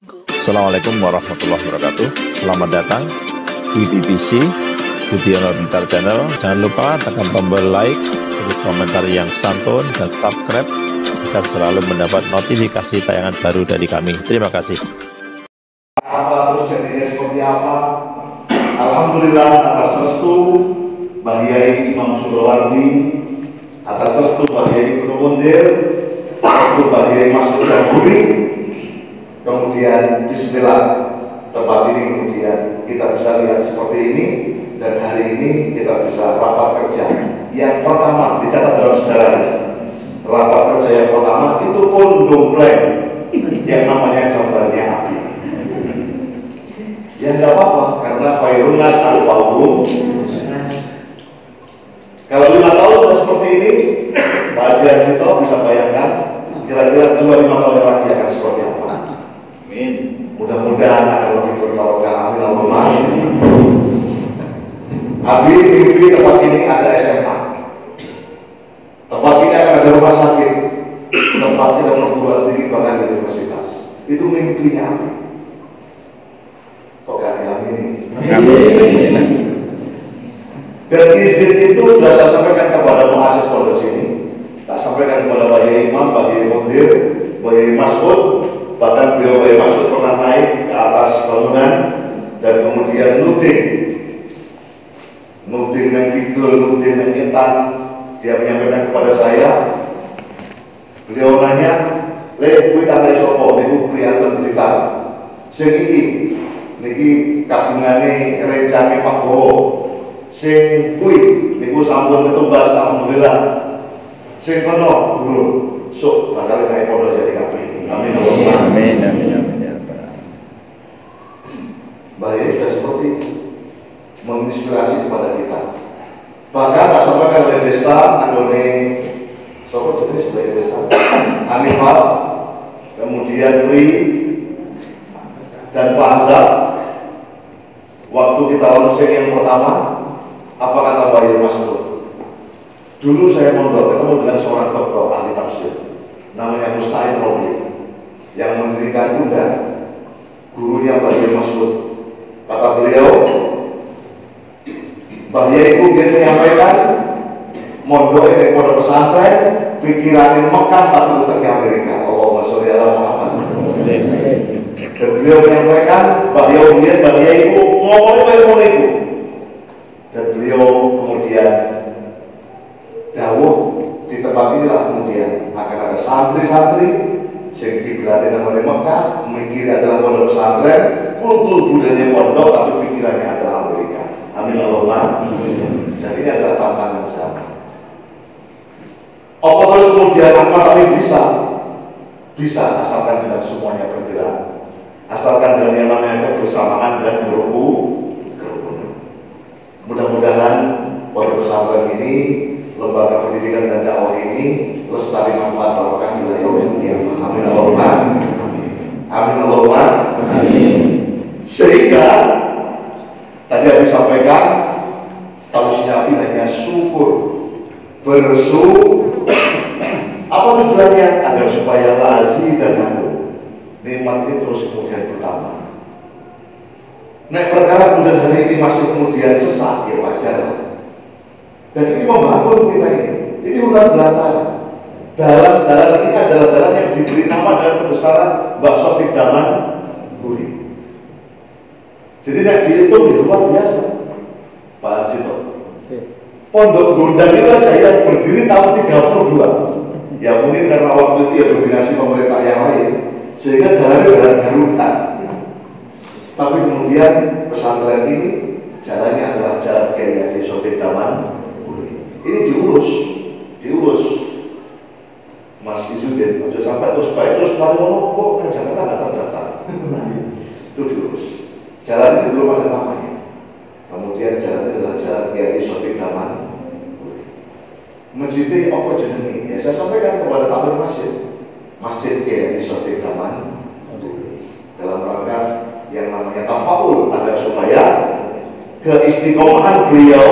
Assalamualaikum warahmatullahi wabarakatuh. Selamat datang di BBC Budiono Pintar Channel. Jangan lupa tekan tombol like, tulis komentar yang santun, dan subscribe agar selalu mendapat notifikasi tayangan baru dari kami. Terima kasih. Apa terus jadinya seperti apa? Alhamdulillah atas restu Mbah Yai Imam Surawardi, atas restu Mbah Yai Ibnu Mundir, restu Mbah Yai Masud Jamburi. Kemudian bismillah, tempat ini kemudian kita bisa lihat seperti ini, dan hari ini kita bisa rapat kerja yang pertama dicatat dalam sejarahnya. Rapat kerja yang pertama itu pun dompleng yang namanya gambarnya api. Ya nggak apa-apa, karena Khairunnas al-Fawhum. Kalau 5 tahun seperti ini, Pak Haji Harsito bisa bayangkan kira-kira 2-5 tahun lagi akan seperti apa. Mudah-mudahan akan lebih berbarokah. Amin Allahumma. Habib mimpi tempat ini ada SMA, tempat ini akan ada rumah sakit, tempatnya ada perguruan tinggi bahkan universitas. Itu mimpinya Habib. Kok gak diamini? Dan izin itu sudah saya sampaikan kepada muassis pondok sini, tak sampaikan kepada Pak Yai Imam, Pak Yai Mundir, Pak Yai Masud. Bahkan beliau Pak Masud pernah naik ke atas bangunan dan kemudian nuting yang kidul, nuting yang ngetan. Dia menyampaikan kepada saya, beliau nanya, "Le, kuwi kata sapa niku prihatin Blitar. Sing iki niki kabungane rencane Pak Bowo. Sing kuwi niku sampun ketumbas alhamdulillah. Sing kono durung, sok bakal naik pondok Jati kabeh." Amin. Amin. Amin. Mbah Yai sudah seperti itu, menginspirasi kepada kita. Bahkan tak sampaikan oleh Desta, Andone, sobat jenis sebagai Desta, Anifal, kemudian Pri, dan Pak Azhar. Waktu kita launching yang pertama, apa kata Mbah Yai Masud? Dulu saya mondok ketemu dengan seorang dokter ahli tafsir, namanya Musta'in Romli, yang mendirikan Undang, gurunya Mbah Yai Masud. Kata beliau, Mbah Yai itu dia menyampaikan mondok ini pondok pesantren, pikirannya Mekah tapi uteknya Amerika. Allahumma sholli ala Muhammad. Dan beliau menyampaikan Mbah Yai itu ngomong itu. Dan beliau kemudian dawuh di tempat inilah kemudian akan ada santri-santri sing kiblatnya namanya Mekah, mikirnya adalah pondok pesantren, kultur budaya pondok tapi pikirannya adalah Amerika. Amin Allahumma. Dan ini adalah tantangan sama. Apa terus kemudian amal ini bisa asalkan tidak semuanya bergerak, asalkan dengan yang namanya kebersamaan dan kerukunan. Mudah-mudahan pondok pesantren ini, lembaga pendidikan dan dakwah ini lestari manfaat barokah ila yaumil qiyamah. Amin Allahumma. Amin Allahumma. Sehingga tadi yang disampaikan, tausiah hanya syukur, bersyukur. Apa tujuannya? Agar supaya lazi dan nanggung nikmat ini terus kemudian bertambah. Nek perkara kemudian hari ini masih kemudian sesak, ya wajar. Dan ini membangun kita ini hutan belantara. Dalan-dalan ini adalah dalan yang diberi nama dengan kebesaran Mbak Sotik Daman Guri. Jadi nek dihitung itu luar biasa, Pak Harsito. Pondok Gondang itu aja yang berdiri tahun 32. Ya mungkin karena waktu itu ya dominasi pemerintah yang lain, sehingga jalan Garuda. Tapi kemudian pesantren ini jalannya adalah jalan Kiai Haji Sotik Daman Guri. Ini diurus. Mas Izudin, sudah sampai terus baik terus kemarin kok kan Jakarta nggak terdaftar. Nah, itu diurus. Jalan ini belum ada namanya. Kemudian jalan ini adalah jalan Kiai Sotik Daman. Masjidnya apa jenenge? Ya saya sampaikan kepada takmir masjid Kiai Sotik Daman dalam rangka yang namanya tafaul, agar supaya keistiqomahan beliau,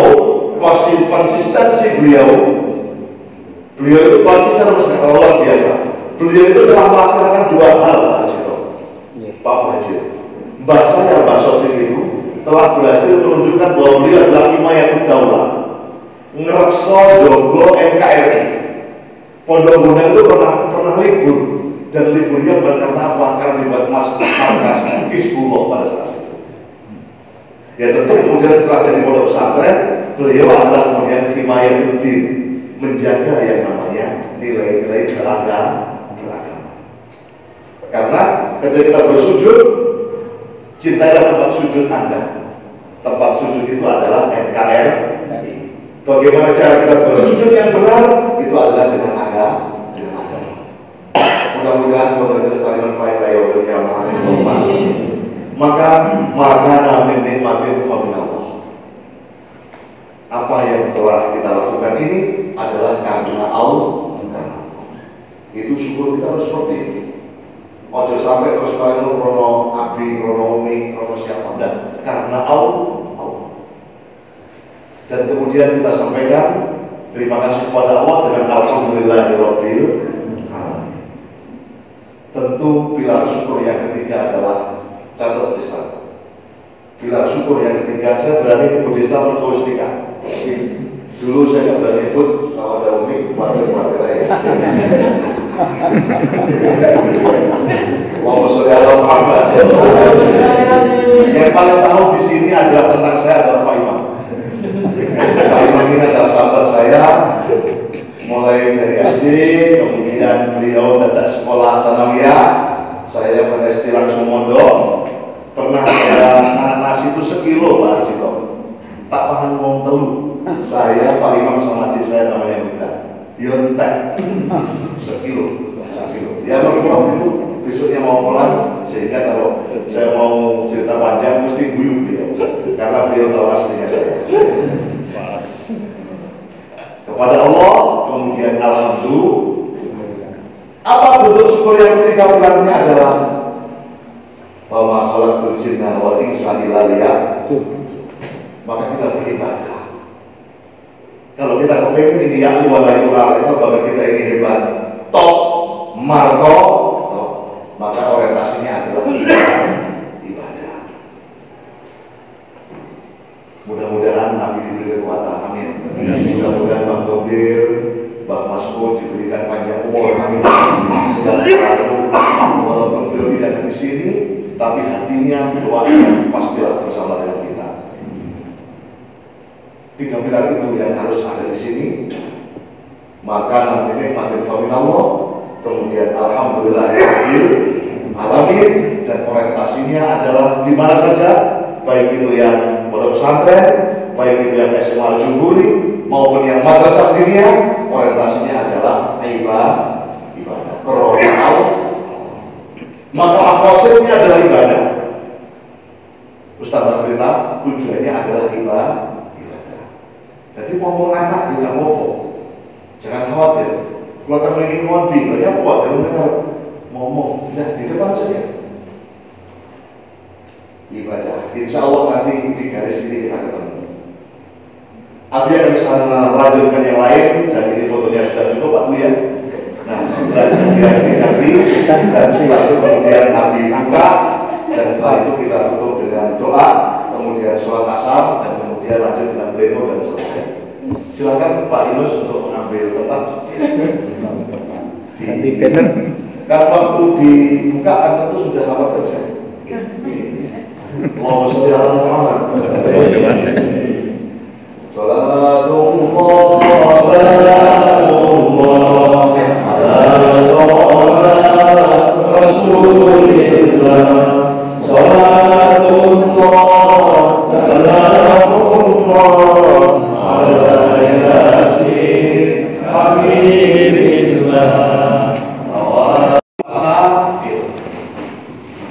konsistensi beliau itu konsisten luar biasa. Beliau itu telah melaksanakan 2 hal, Pak Harsito. Pak Muhajir. Mbak saya, Mbak Sotik itu telah berhasil menunjukkan bahwa beliau adalah himayatul daulah, ngerekso jogo NKRI. Pondok Bunda itu pernah libur, dan liburnya bukan karena apa? Karena dibuat markas Hizbullah pada saat itu. Ya tentu kemudian setelah jadi pondok pesantren, beliau adalah kemudian himayatuddin, menjaga yang namanya nilai-nilai beragama. Karena ketika kita bersujud, cintailah tempat sujud Anda. Tempat sujud itu adalah NKRI. Bagaimana cara kita bersujud yang benar? Itu adalah dengan agama. Mudah-mudahan pondok Salimul Faizah maka namin nikmatin faminallah. Apa yang telah kita lakukan ini adalah karena Allah. Itu syukur kita harus seperti ini. Ojo sampai terus kalian krono abri, krono umi, krono siapa, dan karena Allah. Dan kemudian kita sampaikan terima kasih kepada Allah dengan alhamdulillahirabbil alamin. Tentu pilar syukur yang ketiga adalah catat Islam. Pilar syukur yang ketiga, saya berani nyebut Islam berkaustikan. Dulu saya nggak berani nyebut, kalau ada umi khawatir ya. Allahumma sholli ala Muhammad. Yang paling tahu di sini adalah tentang saya adalah Pak Imam. Pak Imam ini adalah sahabat saya, mulai dari SD, kemudian beliau datang sekolah sanawiyah, saya pada SD langsung mondok. Pernah ada anak nasi itu sekilo Pak Cito, tak tahan ngomong telur. Saya Pak Imam sama adik saya namanya Huda, Yontek, sekilo. Ya kalau itu besoknya mau pulang, sehingga kalau saya mau cerita panjang mesti guyup beliau, karena beliau tahu aslinya saya. Kepada Allah, kemudian alhamdulillah. Apa bentuk syukur yang ketiga bulannya adalah bahwa khalaqtul jinna wal insa illa liya'budun. Maka kita beribadah. Kalau kita kepingin ini yang bahwa kita ini hebat, top, marko, top, maka orientasinya adalah ibadah. Mudah-mudahan Nabi diberi kekuatan, amin. Mudah-mudahan Bang Todir, Bang Mas'ud diberikan panjang umur, amin. Segala selalu, walaupun beliau tidak ada di sini, tapi hatinya berdoa pastilah bersama dengan kita. Tiga pilar itu yang harus ada di sini. Maka nanti nikmatin faminallah, kemudian alhamdulillahirabbil alamin, dan orientasinya adalah di mana saja, baik itu yang pondok pesantren, baik itu yang SMA Al-Jumburi maupun yang madrasah dunia, orientasinya adalah ibadah. Koronial. Maka maksudnya adalah ibadah. Ustaz berita tujuannya adalah ibadah. Jadi ngomong anak juga ngomong. Jangan khawatir. Kalau kamu ingin ngomong banyak kuat, kamu dengar ngomong. Nah, di depan saja. Ibadah. Insya Allah nanti di garis ini kita ketemu. Abi akan sana lanjutkan yang lain, dan ini fotonya sudah cukup Pak ya. Nah, setelah kemudian diganti, dan setelah itu kemudian Abi buka, dan setelah itu kita tutup dengan doa, kemudian sholat asar, dan kemudian lanjut dengan pleno dan selesai. Silakan Pak Yunus untuk mengambil tempat. Kan waktu dibuka kan itu sudah rapat kerja. Mau saudara Muhammad. Salatullah salamullah ala Rasulillah. Salatullah salamullah ala Yasin Hamidillah.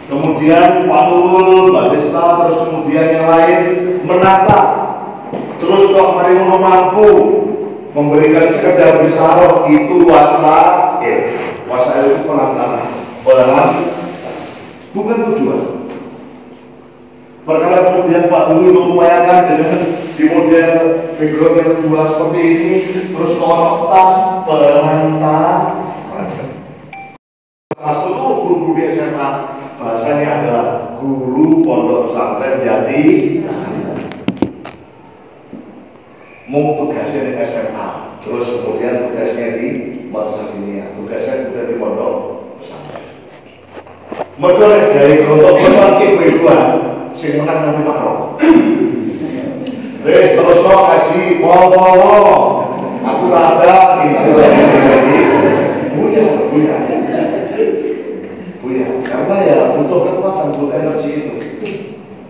Kemudian Pak Nurul, Mbak Desta, terus kemudian yang lain menata. Terus kok mereka mampu memberikan sekedar bisaroh, itu wasail. Wasail itu perantara, bukan tujuan. Perkara kemudian Pak Dwi mengupayakan dengan di model background yang kedua seperti ini, terus kalau tas perantara. Masuk guru-guru di SMA bahasanya adalah guru pondok pesantren Jati Mung tugasnya di SMA, terus kemudian tugasnya di Madrasah Diniyah, tugasnya juga di pondok pesantren. Mereka dari untuk berbagai kehidupan, sing menang nanti makro. Wes terus no ngaji, aku rada ini buya, karena ya butuh kekuatan, butuh energi itu.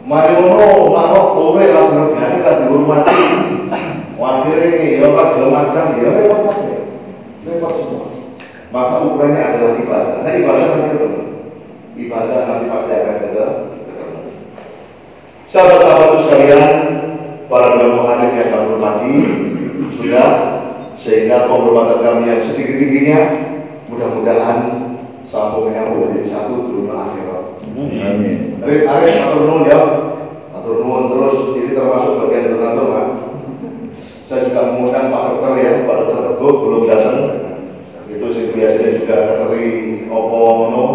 Mari ngono, makro kowe lah bergani lah dihormati. Akhirnya ya Pak gelemakan ya repot semua. Maka ukurannya adalah ibadah. Nah ibadah nanti ketemu. Ibadah nanti pasti akan ketemu. Sahabat-sahabatku sekalian, para ulama hadir yang kami hormati, sudah sehingga penghormatan kami yang setinggi-tingginya mudah-mudahan sambung menyambung menjadi satu turun akhirat. Amin. Arif atur nuwun ya. Atur nuwun terus ini termasuk bagian donatur Pak. Saya juga mengundang Pak Dokter ya, Pak Dokter Teguh belum datang. Itu sih biasanya juga ngeteri opo ngono.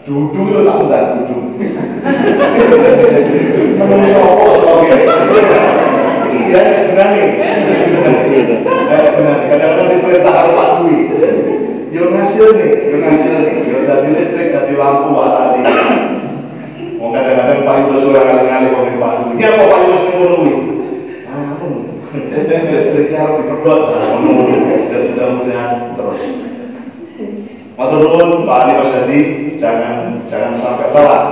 Dudung itu tak undang, dudung. Menurut opo kalau gini. Iya, benar nih. Kadang-kadang diperintah karo Pak Dwi. Yo ngasil nih. Yo tadi listrik, tadi lampu, Pak tadi. Mau kadang-kadang Pak Ibu surah kali-kali ngomongin Pak Dwi. Ini apa Pak Ibu sering listriknya harus diperbuat, dan mudah-mudahan terus. Matur nuwun Pak Ali Mas Hadi, jangan sampai telat.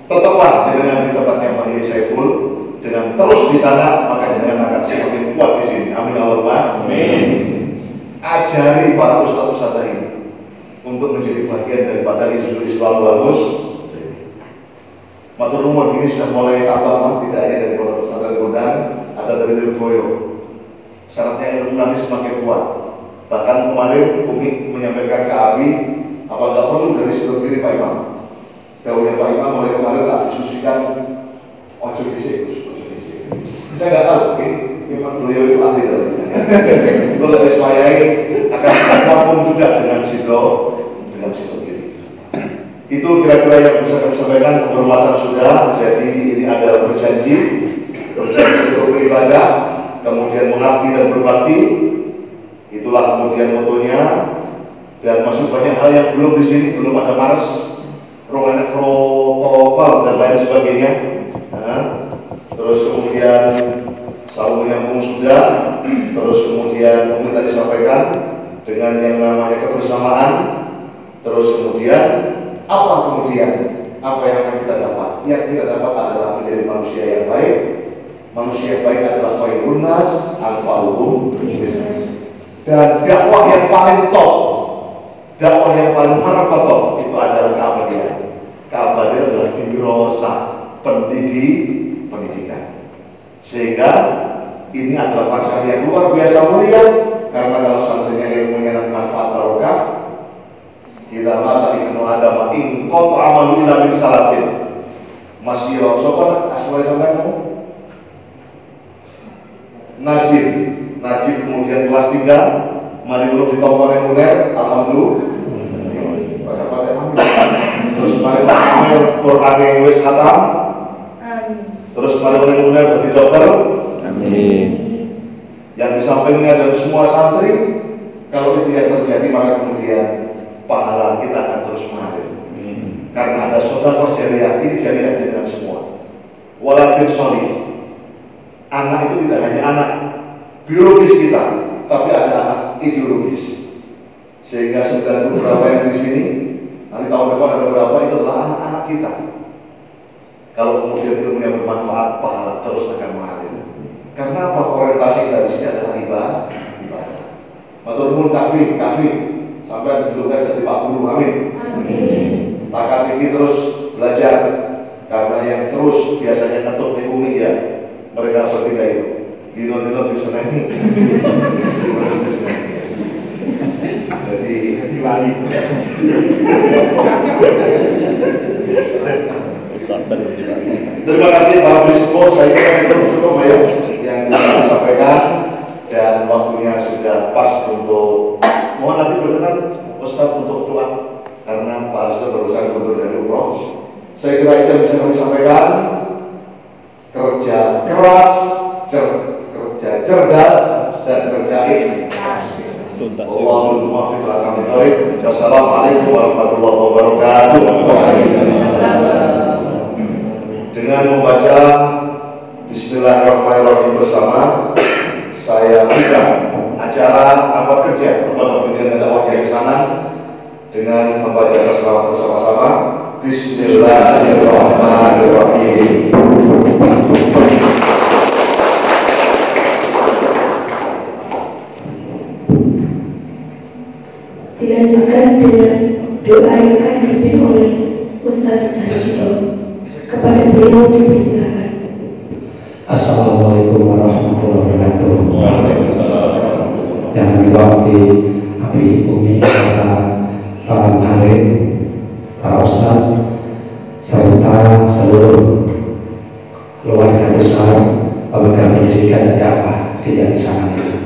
Tetaplah dengan di tempatnya Pak Yai Saiful, dengan terus di sana maka dengan akan semakin kuat di sini. Amin Allahumma. Amin. Ajari para ustaz-ustazah ini untuk menjadi bagian daripada Hizbul Islam Bagus. Matur nuwun ini sudah mulai tambah, tidak hanya dari pondok pesantren Gondang, ada dari Lirboyo. Syaratnya ilmu nanti semakin kuat. Bahkan kemarin Umi menyampaikan ke Abi, apa nggak perlu dari situ kiri Pak Imam. Jauhnya Pak Imam mulai kemarin tak disusikan ojo disik. Saya nggak tahu, memang beliau itu ahli tadi. Itu lebih swayai akan tergabung juga dengan situ kiri. Itu kira-kira yang bisa kami sampaikan. Penghormatan sudah, jadi ini adalah berjanji untuk beribadah, kemudian mengabdi dan berbakti. Itulah kemudian motonya. Dan masih banyak hal yang belum di sini, belum ada Mars, protokol dan lain sebagainya. Terus kemudian saling menyambung sudah. Terus kemudian mungkin tadi sampaikan dengan yang namanya kebersamaan. Terus kemudian apa yang akan kita dapat? Yang kita dapat adalah menjadi manusia yang baik. Manusia yang baik adalah khairun nas anfa'uhum linnas. Dan dakwah yang paling top, dakwah yang paling marfatah itu adalah keabadian. Keabadian adalah dirasa pendidikan. Sehingga ini adalah langkah yang luar biasa mulia, karena kalau santrinya ilmunya nanti manfaat barokah. Kita mata Ibnu Adam in qata amalu ila min salasin. Masih yo sapa asal sampean Najib kemudian kelas 3 mari dulu ditompo nang uner alhamdulillah. Terus mari ambil Quran yang wis khatam. Terus mari nang uner dadi dokter. Amin. Yang di sampingnya dan semua santri, kalau itu yang terjadi maka kemudian pahala kita akan terus mengalir. Karena ada sedekah jariah, ini jariah dengan semua. Waladin sholih. Anak itu tidak hanya anak biologis kita, tapi ada anak ideologis. Sehingga 90 berapa yang di sini, nanti tahun depan ada berapa, itu adalah anak-anak kita. Kalau kemudian ilmunya bermanfaat, pahala terus akan mengalir. Karena apa? Orientasi kita di sini adalah ibadah. Matur nuwun Kafi. Sampai dijulukan dari Pak Guru, amin. Takat tinggi terus belajar, karena yang terus biasanya ngetuk di bumi ya mereka bertiga itu. Dino diseneni. Jadi lari. Terima kasih para penonton, saya kira itu cukup ya yang saya sampaikan, dan waktunya sudah pas untuk mohon nanti berkenan Ustaz untuk doa, karena Pak Ustaz barusan mundur dari umroh. Saya kira itu yang bisa kami sampaikan. Kerja keras, kerja cerdas, dan kerja ikhlas. Wallahul muwaffiq ila aqwamit thoriq. Wassalamualaikum warahmatullahi wabarakatuh. Dengan membaca Bismillahirrahmanirrahim bersama, saya buka acara rapat kerja Lembaga Pendidikan dan Dakwah Yayasan Ihsanan dengan membaca selawat bersama-sama. Bismillahirrahmanirrahim. Dilanjutkan dengan doa yang akan dipimpin oleh Ustaz Hajito. Kepada beliau dipersilakan. Assalamualaikum warahmatullahi wabarakatuh. Yang kami hormati Abi Umi para muhalim, para ustaz, serta seluruh keluarga besar Lembaga Pendidikan dan Dakwah di Jatisana ini.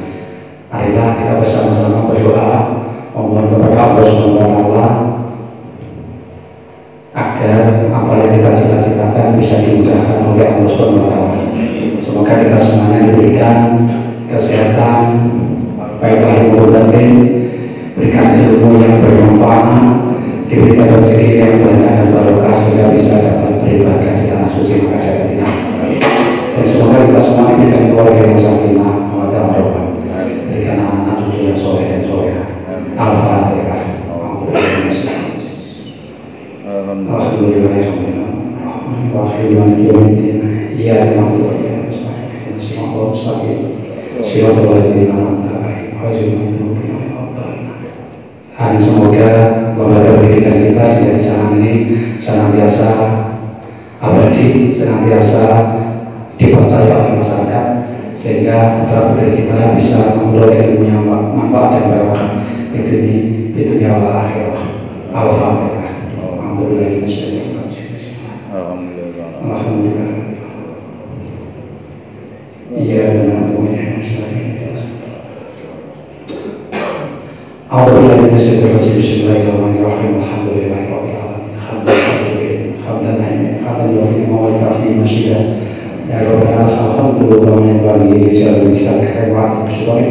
Marilah kita bersama-sama berdoa memohon kepada Allah SWT agar apa yang kita cita-citakan bisa dimudahkan oleh Allah SWT. Semoga kita semuanya diberikan kesehatan, baik lahir maupun batin, berikan ilmu yang bermanfaat, diberikan rezeki yang banyak dan barokah sehingga bisa dapat beribadah di tanah suci Makkah dan Madinah. Dan semoga kita semua diberikan keluarga yang sakinah, mawaddah warahmah, berikan anak-anak cucu yang soleh dan soleha. Al-Fatihah. Dan semoga lembaga pendidikan kita di sana ini senantiasa abadi, senantiasa dipercaya oleh masyarakat, sehingga putra-putri kita bisa memperoleh ilmu yang manfaat dan barokah di dunia wal akhirah. Al-Fatihah. Alhamdulillah. Alhamdulillah. Iya, benar. Alhamdulillah. Bismillahirrahmanirrahim. Alhamdulillahirabbil alamin. Hamdan yufi'u wa yukafi masyidah. Ya Rabbana alhamdulillah yang bagi jalan sekarang syukur.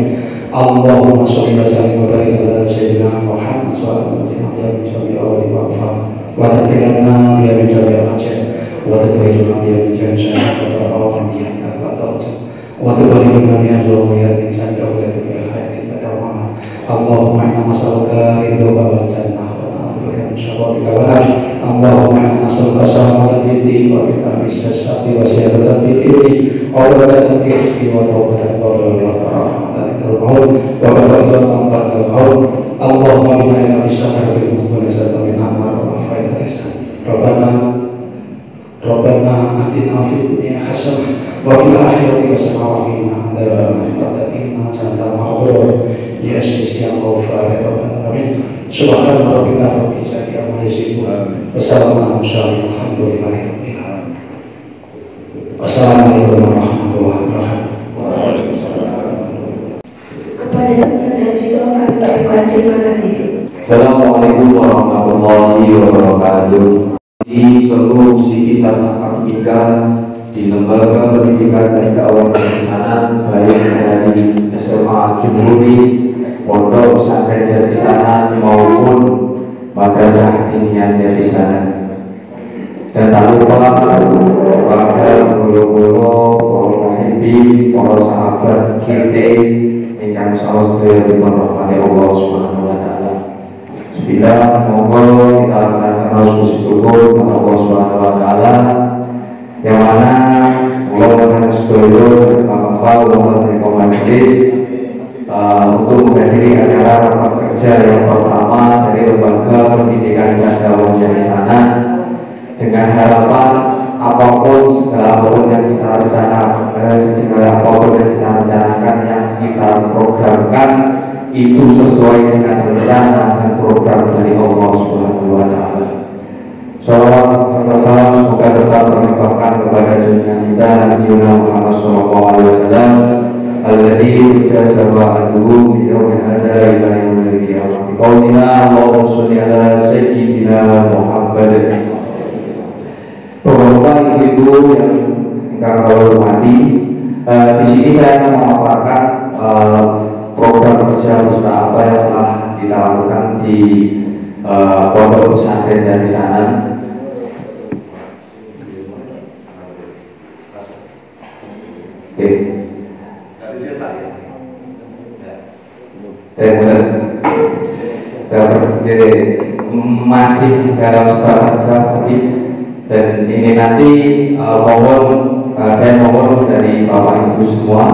Allahumma sholli wa sallim wa barik ala sayyidina Muhammad sallallahu alaihi wa sallam wa jami'i wa afaq wa tatilana bi min jami'i hajat wa tatilana bi min jami'i wa bi wa tabarikana bi azwajina min jami'i hayati wa tamamat. Allahumma inna nas'aluka ridha wal jannah wa na'udzubika min syarri wa nar. Allahumma inna nas'aluka salamatan fid din wa bitamis sesati wa siyadatan fil ilmi wa barakatan fil rizqi wa tawbatan wa rahmatan wa barakatuh ba'dal maut. Allahumma inna nas'aluka wa nas'aluka min amal wa fa'idah ihsan. Rabbana atina fid dunya hasanah wa fil akhirati hasanah wa qina adzabannar. Ya Sisi yang Ghafar ya Rabbal Alamin. Subhana rabbika rabbil izzati amma yasifun. Wassalamu alhamdulillahi rabbil alamin. Wassalamualaikum warahmatullahi wabarakatuh. Kepada Ustaz Hajito kami ucapkan terima kasih. Assalamualaikum warahmatullahi wabarakatuh. Di seluruh sivitas akademika di Lembaga Pendidikan dan Dakwah Ihsanan, baik dari SMA Jumhuri, Pondok Pesantren Jatisana maupun Madrasah Diniyah Jatisana. Dan tak lupa kepada bolo-bolo, para muhibbi, para sahabat kita ingkang saos sedaya dirahmati Allah Subhanahu wa taala. Bismillah, monggo kita akan terus bersyukur kepada Allah Subhanahu wa taala yang mana Allah dan seluruh mengembal dari majelis untuk menghadiri acara rapat kerja yang pertama dari Lembaga Pendidikan dan Dakwah Ihsanan, dengan harapan apapun segala apapun yang kita rencanakan, yang kita programkan itu sesuai dengan rencana dan program dari Allah Subhanahu wa taala. Salawat dan salam semoga tetap terlimpahkan kepada junjungan kita Nabi Muhammad SAW alladzi jazaa'ahu bi yawmi hadza ila yaumil qiyamah. Qaulina Allahumma sholli ala sayyidina Muhammad Ibu yang saya hormati, di sini saya akan memaparkan program kerja usaha apa yang telah kita lakukan di Pondok Pesantren Dari Sanan. Oke. Masih dalam sekolah tapi dan ini nanti saya mohon dari Bapak Ibu semua,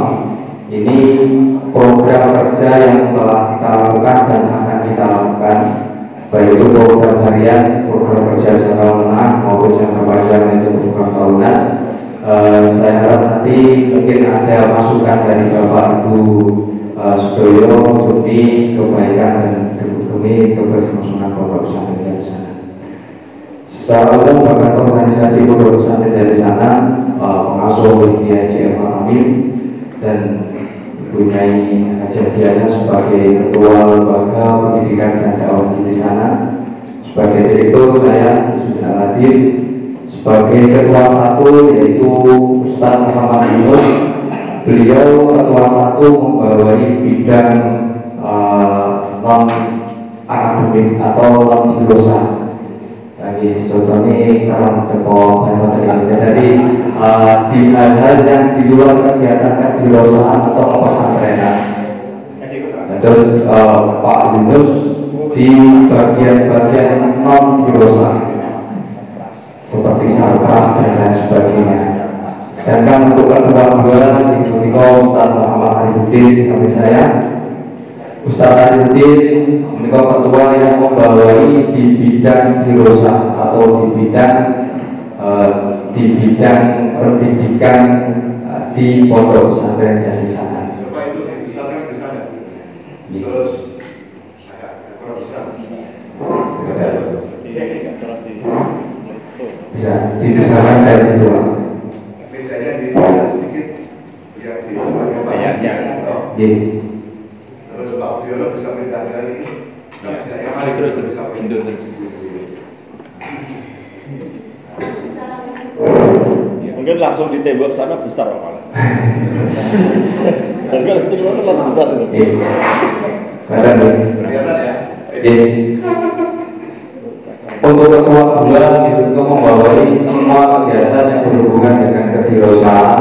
ini program kerja yang telah kita lakukan dan akan kita lakukan, baik itu program harian, program kerja jangka menengah maupun jangka panjang itu program tahunan. Saya harap nanti mungkin ada masukan dari Bapak Ibu Sudoyo demi kebaikan dan demi keberlangsungan Pondok Pesantren Dari Sanan. Secara umum, bahkan organisasi Pondok Pesantren Dari Sanan, pengasuh Kiai Haji Amin dan mempunyai kejadiannya sebagai ketua lembaga pendidikan dan dakwah di sana. Sebagai direktur saya sudah hadir, sebagai ketua satu yaitu Ustadz Muhammad Yunus. Beliau ketua satu membawai bidang non akademik atau non jurusan. Lagi contohnya terang cepol jadi di hal-hal yang di luar kegiatan kejurusan atau pesantrenan. Terus Pak Yunus di bagian-bagian non jurusan seperti sarkas dan lain sebagainya. Sedangkan untuk ketua dua di Ustaz Muhammad Arifudin sampai saya, Ustaz Arifudin menikah ketua yang membawai di bidang jurusan atau di bidang pendidikan di Pondok Pesantren Dari Sanan. Coba itu dibesarkan di sana. Terus saya kurang bisa. Bisa dibesarkan dari situ. Mejanya di sedikit yang di tempatnya Pak. Terus Pak Budiono bisa minta dari ini. Saya mari terus bisa pindah. Mungkin langsung ditembak sana besar malah. Dan kalau kita gimana langsung besar itu. Kelihatan ya. Untuk ketua dua itu membawai semua kegiatan yang berhubungan dengan kejurusan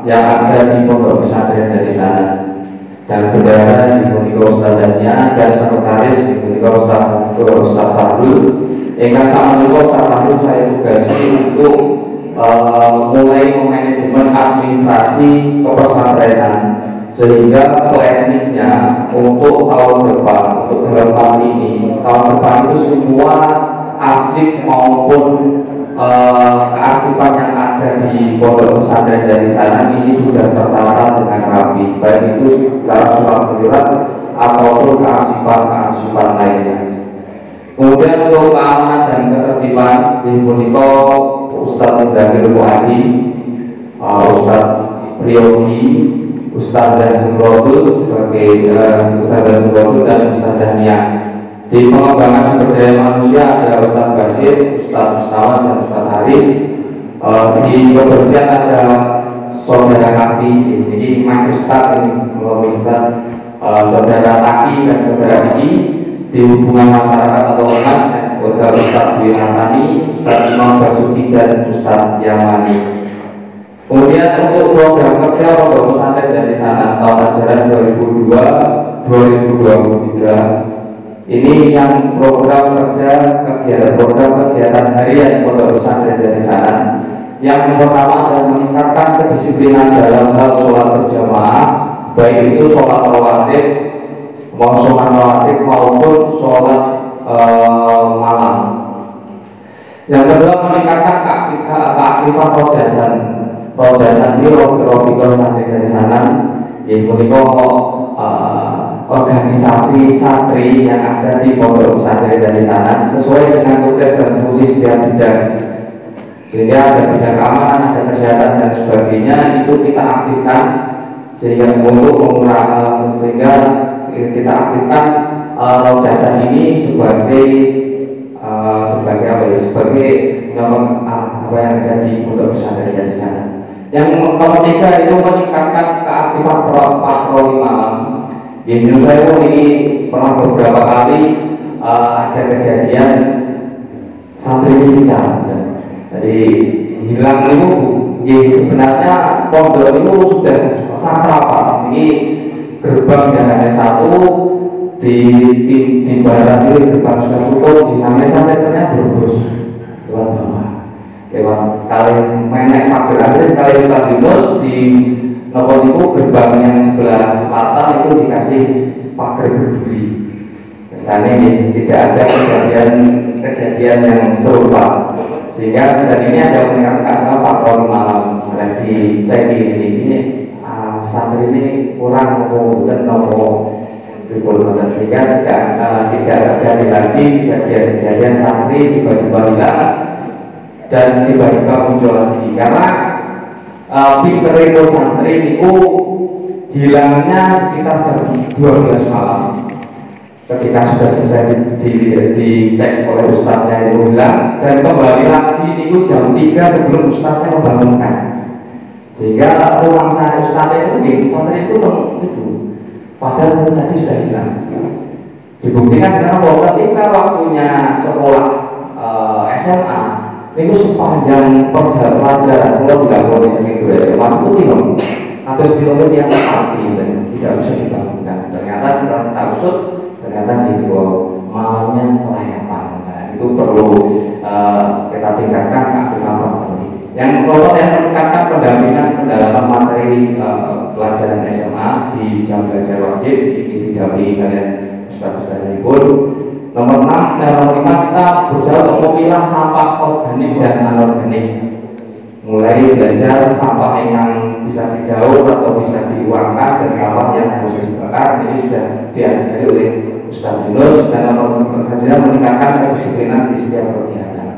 yang ada di Pondok Pesantren Dari Sanan. Dan bendahara di Pondok Ustadznya dan sekretaris di Pondok Ustadz Sahrul. Ingkang sampun Ustadz Sahrul saya tugasi untuk mulai manajemen administrasi kepesantrenan, sehingga planningnya untuk tahun depan, untuk tahun ini, tahun depan itu semua arsip maupun kearsipan yang ada di Pondok Pesantren Dari Sanan ini sudah tertata dengan rapi, baik itu secara surat-surat ataupun kearsipan lainnya. Kemudian untuk keamanan dan ketertiban di Pondok Ustadz Muzakir Fuadi, Ustadz Priyogi, Ustadz Zahzul sebagai Ustadz Zahzul dan Ustadz Zahnia. Di pengembangan sumber daya manusia ada Ustadz Basir, Ustadz Mustawan dan Ustadz Haris. Di kebersihan ada Saudara Kati, jadi Magister ini Saudara Taki dan Saudara Diki. Di hubungan masyarakat atau umat ada Ustadz Dwi Hasani, Ustadz Imam Basuki dan Ustadz Yamani. Kemudian untuk program kerja Pondok Pesantren Dari Sanan tahun ajaran 2002-2023 ini yang program kegiatan harian Pondok Pesantren Dari Sanan. Yang pertama adalah meningkatkan kedisiplinan dalam hal sholat berjamaah, baik itu sholat rawatib maupun sholat malam. Yang kedua meningkatkan keaktifan rojasan di Robi Santri Dari Sanan, yaitu organisasi santri yang ada di Pondok Pesantren Dari Sanan sesuai dengan tugas dan fungsi setiap bidang, sehingga ada bidang keamanan, ada kesehatan dan sebagainya itu kita aktifkan sehingga kita aktifkan rojasan ini sebagai apa yang ada di pondok pesantren di sana. Yang nomor 3 itu meningkatkan keaktifan patroli malam. Di Indonesia ini pernah beberapa kali ada kejadian santri dicari. Jadi hilang itu, sebenarnya pondok itu sudah sangat rapat. Ini gerbangnya hanya satu, di barat ini gerbang sudah tutup, di namanya santrinya berbus lewat bawah, lewat kali menek pagar akhir kali Ustaz Yunus di nomor itu gerbang yang sebelah selatan itu dikasih pagar berduri. Kesannya tidak ada kejadian yang serupa, sehingga dan ini ada meningkatkan patroli malam. Mulai dicek ini santri ini kurang bukan nopo dan sehingga tidak terjadi lagi kejadian santri tiba-tiba hilang dan tiba-tiba muncul lagi, karena pinter santri itu hilangnya sekitar jam 12 malam. Ketika sudah selesai dicek oleh ustadznya itu hilang, dan kembali lagi itu jam 3 sebelum ustadznya membangunkan, sehingga ruang saya ustadznya itu santri itu padahal tadi sudah hilang. Dibuktikan dengan bahwa ketika waktunya sekolah SMA itu sepanjang perjalanan pelajaran kalau tidak boleh sakit dulu SMA itu atau kilometer yang pasti dan tidak bisa dibangunkan. Ternyata kita usut, ternyata di malamnya pelayapan. Nah, itu perlu kita tingkatkan keaktifan patroli. Yang kelompok yang meningkatkan pendampingan pendalaman materi pelajaran SMA di jam belajar wajib ini didampingi kalian ustaz-ustaz pun. Nomor 6 dan nomor 5 kita berusaha untuk memilah sampah organik dan anorganik. Mulai belajar sampah yang bisa didaur atau bisa diuangkan dan sampah yang harus dibakar. Ini sudah diajari oleh Ustaz Yunus, dan nomor selanjutnya meningkatkan kedisiplinan di setiap kegiatan.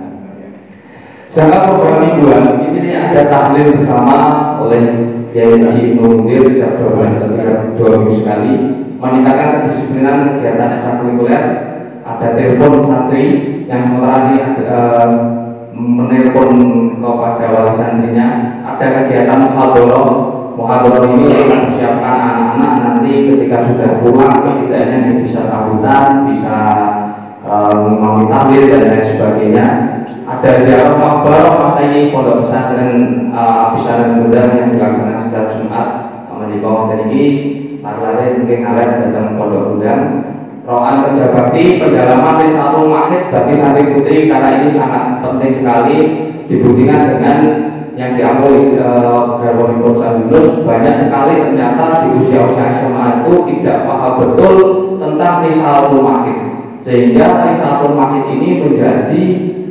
Sedangkan program mingguan ini ada tahlil bersama oleh Yai Ibnu Mundir setiap 2 minggu sekali, meningkatkan kedisiplinan kegiatan ekstrakurikuler. Ada telepon santri yang sementara ini menelpon kepada wali santrinya. Ada kegiatan muhadharah ini untuk mempersiapkan anak-anak nanti ketika sudah pulang, setidaknya bisa sambutan, bisa mengimami tahlil dan lain sebagainya. Ada ziarah makbarah masa ini pondok pesantren Abisaran Muda yang dilaksanakan setiap Jumat. Menikah dari ini lari-lari mungkin kalian datang pondok Udang. Rohan kerja bakti pendalaman Risalatul Mahid bagi santri putri, karena ini sangat penting sekali. Dibuktikan dengan yang diambil Garwani Ustaz Yunus, banyak sekali ternyata di usia-usia SMA itu tidak paham betul tentang Risalatul Mahid, sehingga Risalatul Mahid ini menjadi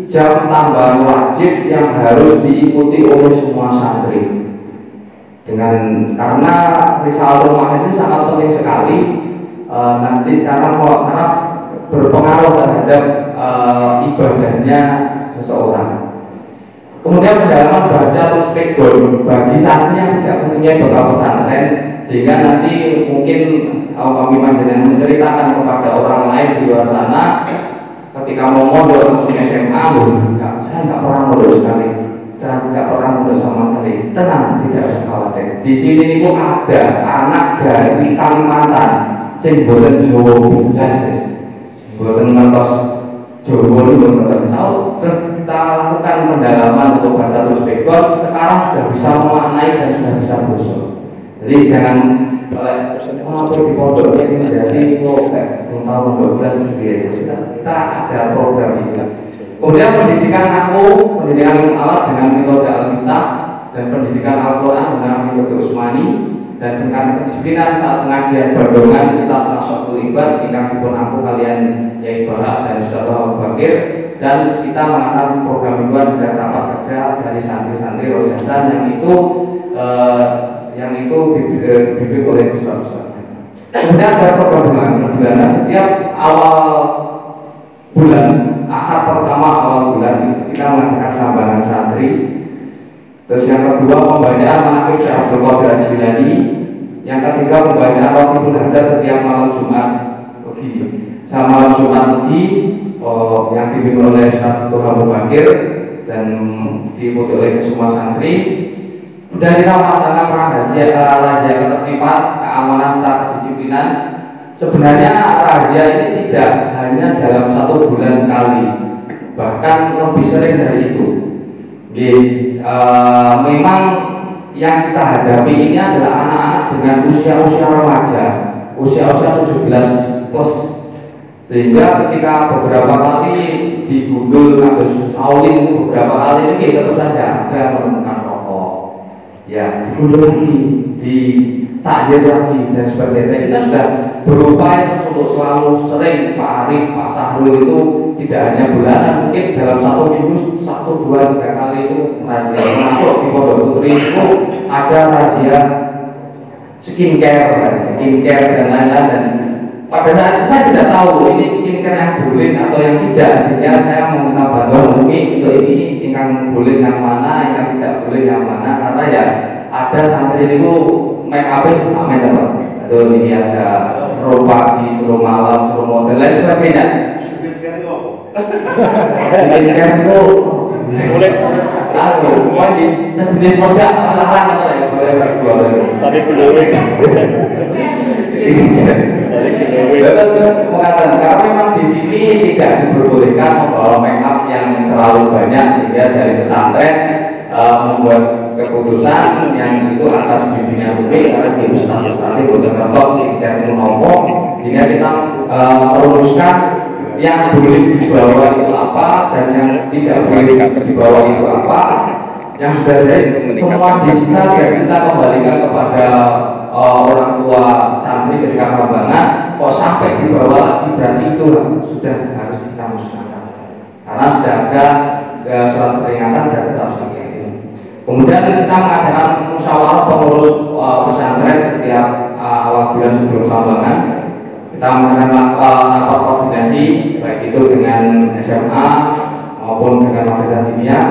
jam tambahan wajib yang harus diikuti oleh semua santri. Karena Risalatul Mahid ini sangat penting sekali. Nanti karena berpengaruh terhadap ibadahnya seseorang. Kemudian pendalaman baca atau spekbol bagi santri yang tidak mempunyai bekal pesantren, sehingga nanti mungkin kami panjenengan menceritakan kepada orang lain di luar sana ketika mau mondok langsung SMA, saya nggak pernah mondok sekali, nggak pernah mondok sama sekali. Tenang, tidak usah khawatir. Di sini itu ada anak dari Kalimantan. Sing boten Jawa blas, boten ngertos Jawa itu misal terus kita lakukan pendalaman untuk bahasa Uzbekon, sekarang sudah bisa memaknai dan sudah bisa bosok. Jadi jangan apa di pondok ini menjadi kayak tahun 12 sendiri. Kita ada program ini. Kemudian pendidikan pendidikan alat dengan metode Al-Miftah, dan pendidikan Al-Quran dengan metode Usmani, dan dengan kedisiplinan saat pengajian berdongan kita masuk terlibat ingkang dipun aku kalian Yai Bahak dan Ustaz Abu Bakir, dan kita mengatakan program mingguan dan rapat kerja dari santri-santri Rojasan yang itu dibimbing oleh Ustaz. Kemudian ada program bulanan setiap awal bulan, Ahad pertama awal bulan kita mengadakan sambaran santri. Terus yang kedua pembacaan manaqib Syekh Abdul Qadir Al-Jilani. Yang ketiga pembacaan Raqibul Hadar setiap malam Jumat pagi. Sama malam Jumat pagi yang dipimpin oleh Ustaz Abu Bakir. dan diikuti oleh semua santri. Dan kita melaksanakan razia ketertiban, keamanan serta kedisiplinan. Sebenarnya razia ini tidak hanya dalam 1 bulan sekali, bahkan lebih sering dari itu. Memang yang kita hadapi ini adalah anak-anak dengan usia-usia remaja, usia-usia 17 plus, sehingga ketika beberapa kali digundul atau saulin beberapa kali ini tetap saja ada menemukan rokok, ya digundul lagi, ditakjir lagi dan sebagainya. Kita sudah berupaya untuk selalu sering, Pak Arif, Pak Sahrul itu tidak hanya bulanan, mungkin dalam 1 minggu 1, 2, 3 kali itu razia. Masuk di Pondok Putri itu ada razia skincare dan lain-lain. Dan pada saat itu saya tidak tahu ini skincare yang boleh atau yang tidak, sehingga saya meminta bantuan mungkin untuk ini yang boleh yang mana, yang tidak boleh yang mana, karena ya ada santri itu make up suka main dapat. Atau ini ada seru pagi, seru malam, seru model lain sebagainya. Skincare itu Boleh. sejenis produk larang atau ya boleh berjual. Sari glowing. Mengatakan karena memang di sini tidak diperbolehkan membawa make up yang terlalu banyak, sehingga dari pesantren membuat keputusan yang itu atas bimbingan UPI karena di Ustaz tadi bukan kertas tidak menompo, sehingga kita merumuskan yang boleh dibawa itu apa dan yang tidak boleh dibawa itu apa. Yang sudah dari semua disita ya kita kembalikan kepada orang tua santri ketika Rambangan. Kok sampai dibawa lagi berarti itu sudah harus kita musnahkan, karena sudah ada surat peringatan dan tetap seperti itu. Kemudian kita mengadakan musyawarah pengurus pesantren setiap awal bulan sebelum Rambangan. Kita mengadakan rapat koordinasi baik itu dengan SMA maupun dengan madrasah diniyah.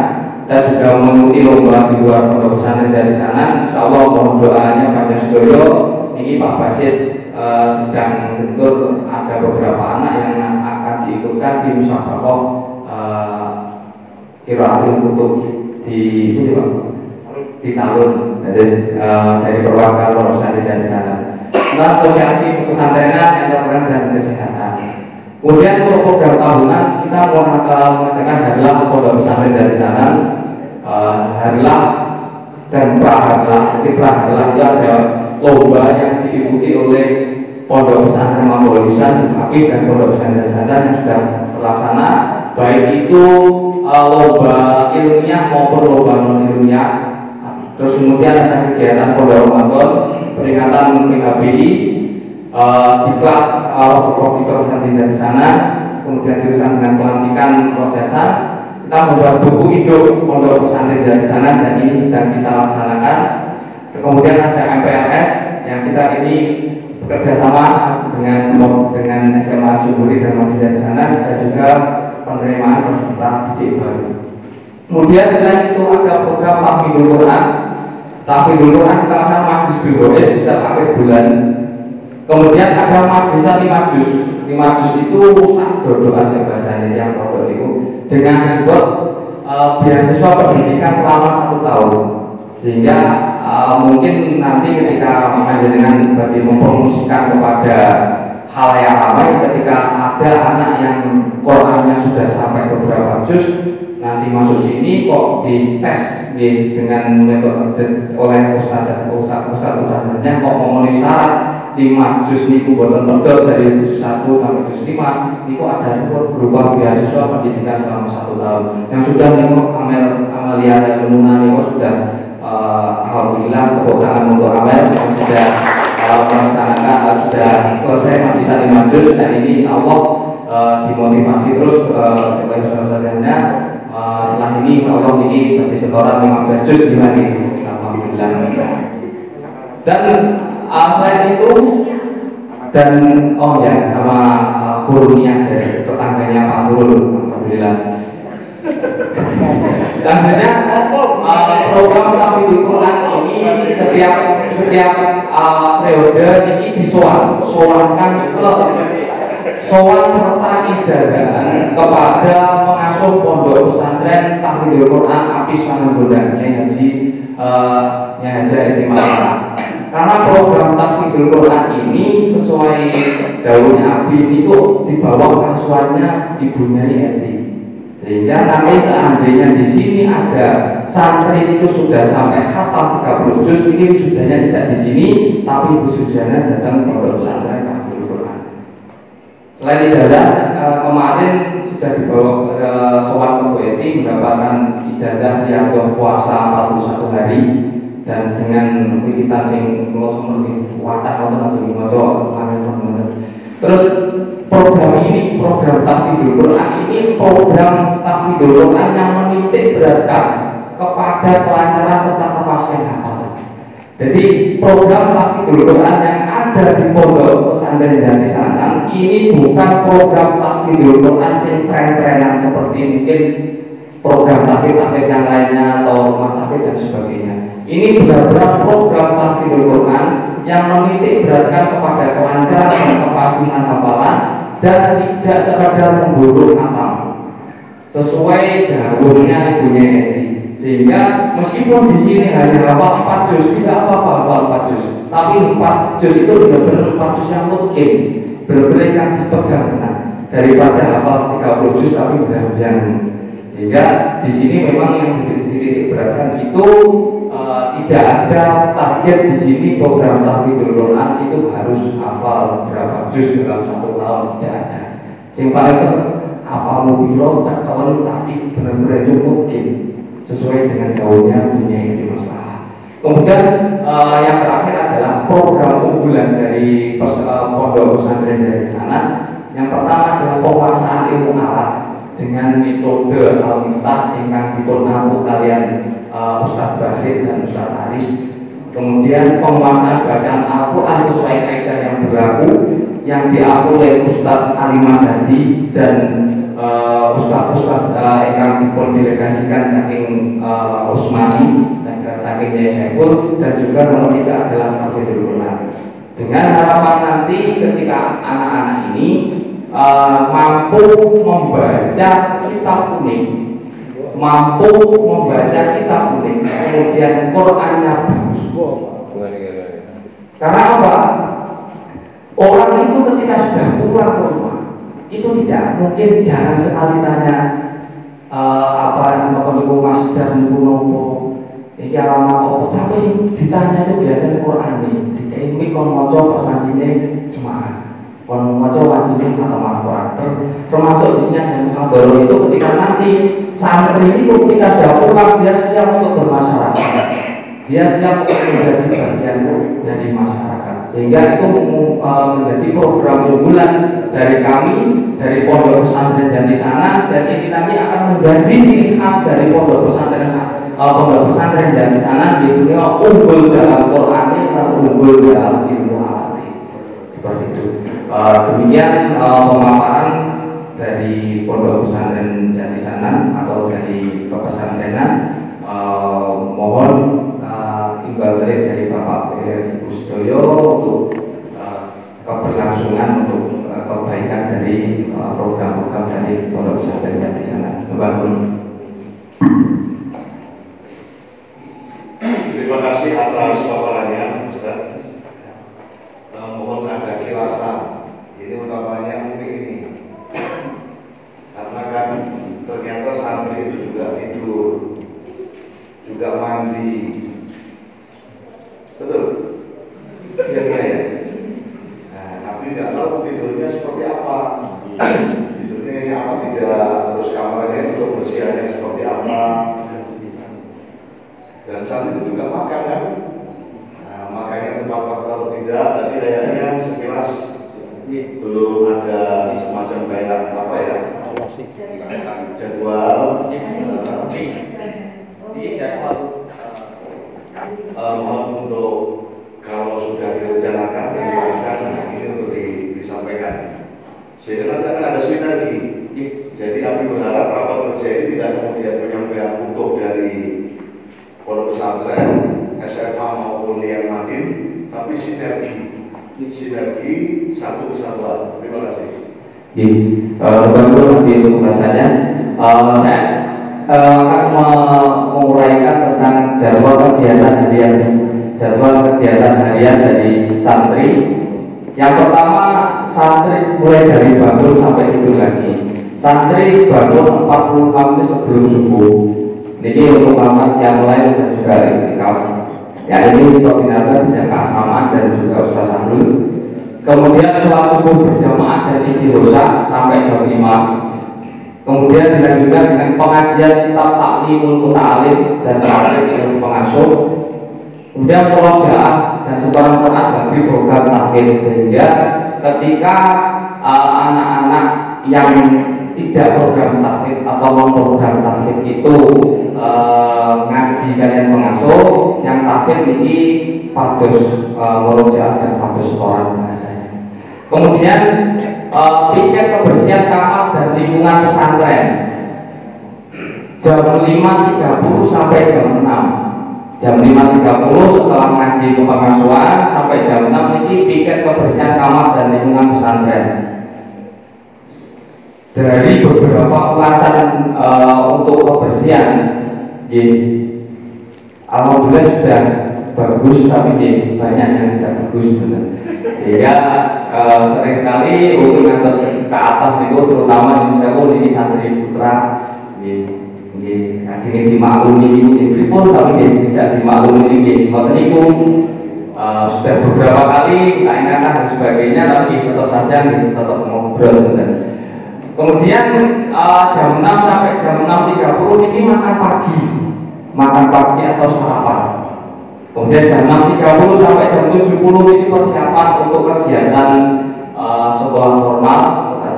Kita juga mengikuti lomba di luar pondok pesantren dari sana. Insya Allah mohon doanya Pak Sedoyo. Ini Pak Basit sedang bentur ada beberapa anak yang akan diikutkan di musyawarah Qiraatul Kutub di Talun, dari perwakilan pondok pesantren dari sana. Nah, asosiasi pesantrenan, entrepreneur dan kesehatan. Kemudian untuk program tahunan kita mengadakan harilah pondok pesantren dari sana, harilah dan praharlah. Jadi praharlah itu ada lomba yang diikuti oleh pondok pesantren Mampu Lisan, Hafiz dan pondok pesantren dari sana yang sudah terlaksana, baik itu lomba ilmiah maupun lomba non ilmiah. Terus kemudian ada kegiatan pondok Ramadan, peringatan PHBI, diklat profesor santri dari sana, kemudian diurusan dengan pelantikan prosesan. Kita membuat buku induk pondok pesantren dari sana dan ini sedang kita laksanakan. Kemudian ada MPLS yang kita ini bekerja sama dengan SMA Jumhuri dan Masjid dari sana. Kita juga penerimaan peserta didik baru. Kemudian selain itu ada program tahfidul Quran. Tahfidul Quran kita laksanakan majlis bilboleh setiap akhir bulan. Kemudian ada majlisnya 5 juz. 5 juz itu sak dodokan ya bahasanya yang produk itu dengan dibuat beasiswa pendidikan selama 1 tahun, sehingga mungkin nanti ketika dengan berarti mempromosikan kepada khalayak ramai ketika ada anak yang Qurannya sudah sampai beberapa juz nanti masuk sini kok dites dengan metode oleh ustadz-ustadznya kok memenuhi syarat 5 juz niku boten medhot dari juz 1 sampai juz 5 niku ada berupa beasiswa pendidikan selama 1 tahun yang sudah niku Amalia dan Luna niku sudah alhamdulillah tepuk tangan untuk Amel yang sudah melaksanakan sudah selesai bisa 5 juz dan ini insyaallah dimotivasi terus oleh ustadz-ustadznya. Setelah ini insyaallah ini berarti setoran 15 juz gimana ini alhamdulillah. Dan selain itu dan oh ya sama hurufnya dari tetangganya Pak Nurul alhamdulillah. Dan sebenarnya program tahfidul Quran ini setiap periode ini disowankan ke soal serta ijazah kepada pengasuh pondok pesantren Tahfidzul Quran Apis Sanandodan Nyai Haji Edi Masalah. Karena program Tahfidzul Quran ini sesuai daunnya Abi itu di bawah asuhannya ibunya Edi. Sehingga nanti seandainya di sini ada santri itu sudah sampai khatam 30 juz, ini wisudanya tidak di sini, tapi wisudanya datang ke pondok pesantren Tahfidzul Quran. Selain ijazah, kemarin sudah dibawa ke sowan Ibu Edi mendapatkan ijazah dianggap puasa 41 hari dan dengan wikitan sing kula seperti wadah wonten sing maca mangan. Terus program ini, program Tahfidzul Quran ini program Tahfidzul Quran yang menitik beratkan kepada kelancaran serta kepastian hafalan. Jadi program Tahfidzul Quran yang ada di pondok pesantren Jati Sanan ini bukan program Tahfidzul Quran yang tren-trenan seperti mungkin program tahfidz yang lainnya atau rumah tahfidz dan sebagainya. Ini benar-benar program Tahfidzul Quran yang menitik beratkan kepada kelancaran dan kepastian hafalan dan tidak sekadar membunuh hatam sesuai daunnya ibunya Edi. Sehingga meskipun di sini hanya hafal 4 juz, tidak apa-apa hafal 4 juz, tapi 4 juz itu benar-benar 4 juz yang mungkin benar-benar yang dipegang tenang daripada hafal 30 juz tapi berlebihan. Sehingga di sini memang yang dititik beratkan itu tidak ada target di sini program Tahfidzul Quran itu harus hafal berapa juz dalam 1 tahun, tidak ada. Sing paling hafal mubiro cakalan tapi benar-benar itu mungkin sesuai dengan gaulnya dunia ini masalah. Kemudian yang terakhir adalah program unggulan dari pondok pesantren dari sana. Yang pertama adalah penguasaan ilmu alat dengan metode Al-Miftah yang diturnamu kalian Ustadz Basit dan Ustadz Aris. Kemudian penguasaan bacaan Al-Quran sesuai kaidah yang berlaku yang diatur oleh Ustadz Ali Masadi dan Ustadz yang didelegasikan saking Usmani dan saking Jaya Saiful, dan juga nomor 3 adalah Tahfidzul Quran. Dengan harapan nanti ketika anak-anak ini mampu membaca kitab kuning, mampu membaca kitab kuning, kemudian Qurannya bagus. Karena apa? Orang itu ketika sudah pulang ke rumah itu tidak mungkin, jarang sekali tanya apa niku Mas dan niku nopo iki alamat apa, tapi ditanya itu biasanya Quran iki kon maca perwajine jemaah, kon maca wajibin atau Al-Quran. Termasuk di sini ada muhadharah itu ketika nanti santri ini ketika sudah pulang dia siap untuk bermasyarakat, dia siap untuk menjadi bagian dari masyarakat. Sehingga itu menjadi program unggulan dari kami, dari pondok pesantren Jati Sanan, dan ini nanti akan menjadi ciri khas dari pondok pesantren Jati Sanan, yaitu unggul dalam Quran dan unggul dalam ilmu alat. Seperti itu. Demikian pemaparan dari pondok pesantren Jati Sanan atau dari kepesantrenan. Mohon imbal balik dari Bapak Ibu Sedoyo untuk keberlangsungan, untuk kebaikan dari program-program dari pondok pesantren Jati Sanan. Membangun. Terima kasih atas paparannya, Ustaz. Mohon ada kirasan. Ini utamanya unik ini, karena kan ternyata santri itu juga tidur, juga mandi, betul? Iya ya. Nah, tapi nggak tahu tidurnya seperti apa, tidurnya apa tidak, terus kamarnya itu kebersihannya seperti apa. Dan saat itu juga makan kan, nah, makannya tempat waktu atau tidak, tadi kayaknya sekilas belum ada semacam kayak apa ya, jadwal. Mohon untuk kalau sudah direncanakan dan dirancang, nah ini untuk disampaikan sehingga nanti akan ada sinergi. Jadi kami berharap rapat kerja ini tidak kemudian penyampaian utuh dari pondok pesantren, SMA maupun yang Madin, tapi sinergi satu kesatuan. Terima kasih. Baru nanti tugasannya saya akan menguraikan tentang jadwal kegiatan harian dari santri. Yang pertama, santri mulai dari bangun sampai tidur lagi. Santri bangun 40 menit sebelum subuh. Ini untuk melakukan yang lain dan juga iktikaf. Ya, ini koordinator bidang keagamaan dan juga Ustaz Sahrul. Kemudian sholat subuh berjamaah dan istighosa sampai jam 5. Kemudian dilanjutkan dengan pengajian kitab Ta'limul Muta'alim dan terakhir ilmu pengasuh. Kemudian murojaah dan setoran Quran bagi program tahfidz, sehingga ketika anak-anak yang tidak program tahfidz atau non program tahfidz itu ngaji kalian pengasuh, yang tahfidz ini patus murojaah dan patus setoran bahasanya. Kemudian piket kebersihan kamar dan lingkungan pesantren jam 5.30 sampai jam 6. Jam 5.30 setelah ngaji kepengasuhan sampai jam 6 ini piket kebersihan kamar dan lingkungan pesantren. Dari beberapa ulasan untuk kebersihan, alhamdulillah sudah bagus, tapi banyak yang tidak bagus benar. Ya, sering sekali untuk atas ke atas itu, terutama ini santri putra, sini dimaklumi ini pun, tapi tidak dimaklumi ini. Waktu itu sudah beberapa kali ingatkan dan sebagainya, tapi tetap saja tetap ngobrol. Kemudian jam 6 sampai jam 6.30 ini makan pagi atau sarapan. Kemudian jam 6.30 sampai jam 7.10 ini persiapan untuk kegiatan sekolah formal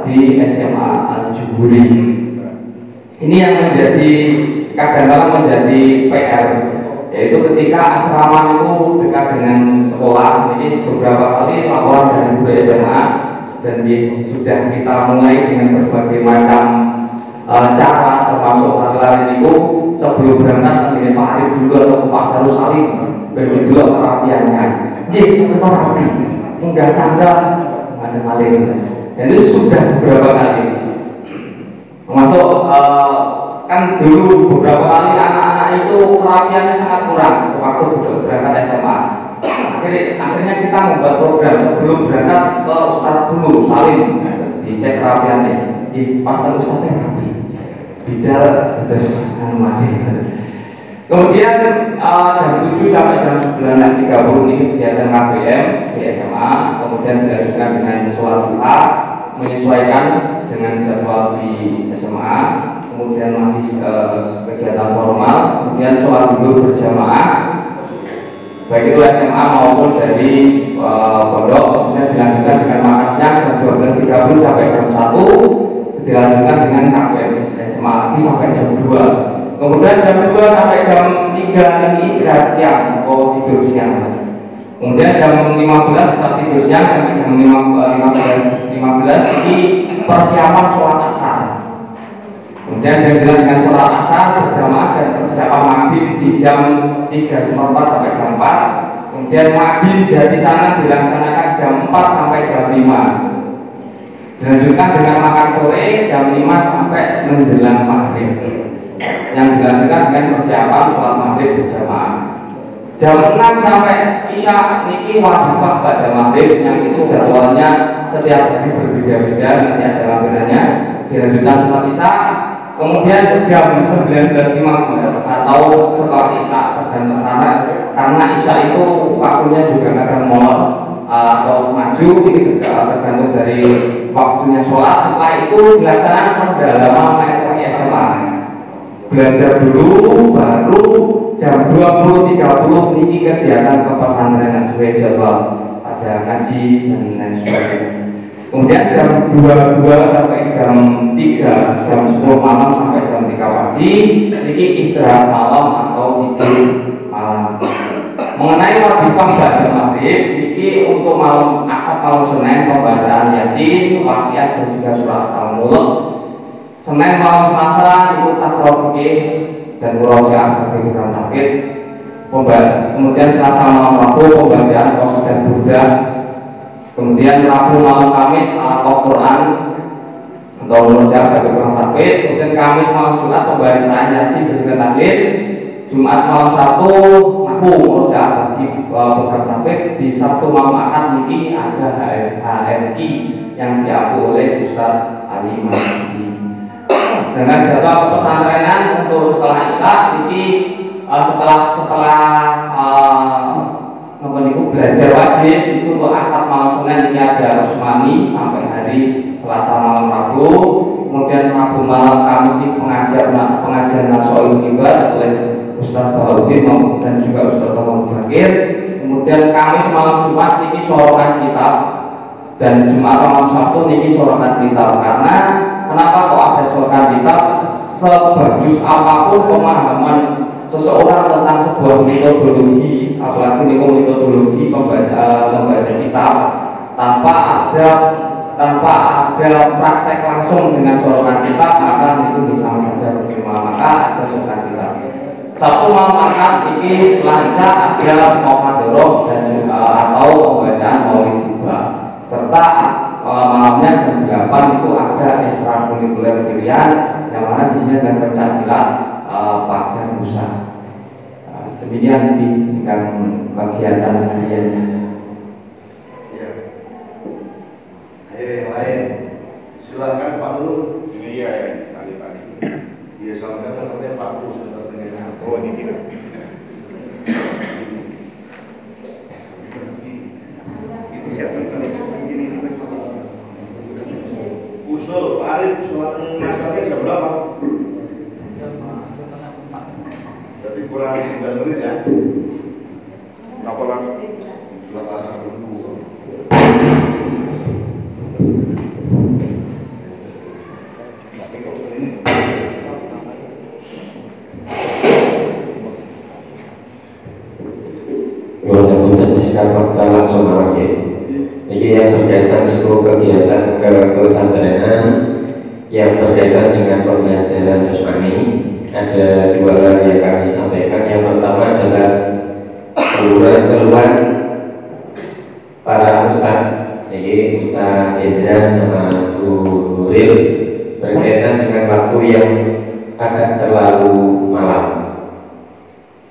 di SMA Al-Juhuri. Ini yang menjadi kadang-kadang menjadi PR, yaitu ketika asrama itu dekat dengan sekolah. Ini beberapa kali laporan dari guru SMA, dan sudah kita mulai dengan berbagai macam cara, termasuk lari-lari itu sebelum berangkat ke Pak Arif dulu atau ke Pak Sarul Salim, begitu terapiannya. Kita rapi, enggak tanda ada maling. Dan itu sudah beberapa kali. Termasuk kan dulu beberapa kali anak-anak itu terapiannya sangat kurang waktu berangkat SMA. Akhirnya kita membuat program sebelum berangkat ke Ustadz dulu Salim, dicek terapiannya, di pastor Ustadz rapi, bicara terus mati. Kemudian jam 7 sampai jam 9.30 ini kegiatan KBM di SMA. Kemudian dilanjutkan dengan sholat duha, menyesuaikan dengan jadwal di SMA. Kemudian masih kegiatan formal. Kemudian sholat zuhur berjamaah, baik itu SMA maupun dari pondok. Kemudian dilanjutkan dengan makan siang jam 12.30 sampai jam 1. Dilanjutkan dengan KBM SMA lagi sampai jam 2. Kemudian jam 2 sampai jam 3 ini istirahat siang atau tidur siang. Kemudian jam 15 setelah tidur siang sampai jam 15 ini persiapan sholat asar. Kemudian dilanjutkan dengan sholat asar berjamaah dan persiapan maghrib di jam 3.15 sampai jam 4. Kemudian maghrib dari sana dilaksanakan jam 4 sampai jam 5. Dilanjutkan dengan makan sore jam 5 sampai menjelang maghrib, yang dilanjutkan dengan persiapan sholat maghrib berjamaah. Jam 6 sampai isya niki wadifah pada maghrib, yang itu jadwalnya setiap hari berbeda-beda, nanti ada lampirannya. Dilanjutkan sholat isya. Kemudian jam 19.15 atau setelah isya, tergantung karena isya itu waktunya juga akan molor atau maju, ini tergantung dari waktunya sholat. Setelah itu dilaksanakan pendalaman materi SMA. Belajar dulu, baru jam 20.30 ini kegiatan ke pesantren sesuai jadwal, ada ngaji dan lain sebagainya. Kemudian jam 22 sampai jam 3, jam 10 malam sampai jam 3 pagi ini istirahat malam atau tidur malam. Mengenai wadifah pada maghrib ini untuk malam Ahad, malam Senin pembacaan Yasin, Waqiah dan juga surat Al-Mulk. Senin malam Selasa itu takror fikih dan murojaah bagi Quran tahfidz. Kemudian Selasa malam Rabu pembacaan qasidah burdah. Kemudian Rabu malam Kamis al-Quran untuk mengucap bagi kurang takbir. Kemudian Kamis malam Jumat pembarisan Yasin dengan tahlil. Jumat malam Sabtu nahu mengucap bagi program takbir. Di Sabtu malam Ahad ini ada HMI yang diampu oleh Ustaz Ali Masdi. Dengan jadwal pesantrenan untuk setelah Isya ini setelah belajar wajib itu untuk akad malam Senin ini ada Rusmani sampai hari Selasa malam Rabu. Kemudian Rabu malam Kamis ini pengajian Nasoil Kibat oleh Ustaz Baharudin dan juga Ustaz Muhammad Bakir. Kemudian Kamis malam Jumat ini sorokan kitab, dan Jumat malam Sabtu ini sorokan kitab. Karena kenapa kok ada sorokan kitab? Sebagus apapun pemahaman seseorang tentang sebuah metodologi, apalagi metodologi membaca kitab, tanpa ada praktek langsung dengan sorokan kitab, maka itu sama saja percuma. Maka ada sorokan kitab. Sabtu malam Ahad ini setelah Isya ada muhadharah dan juga atau pembacaan maulid juga, serta malamnya jam 8 itu ada ekstrakurikuler pilihan, yang mana di sini ada pencaksilat pagi lusa. Demikian bidang kegiatan hariannya. Ya. Ayo yang lain, silakan Pak Nur. Iya ya, Pak. Iya, silakan katanya Pak Nur sudah terdengar. Oh, ini tidak. Itu siapa? Usul, Pak Arif, masalahnya jam berapa? Berarti kurang 9 menit ya? Apa lagi? Surat asar dulu. Kita langsung lagi. Ini yang berkaitan seluruh kegiatan kepesantrenan yang berkaitan dengan pembelajaran Rusmani. Ada dua hal yang kami sampaikan. Yang pertama adalah keluhan para ustadz, jadi Ustadz Hendra sama Bu Nuril, berkaitan dengan waktu yang agak terlalu malam.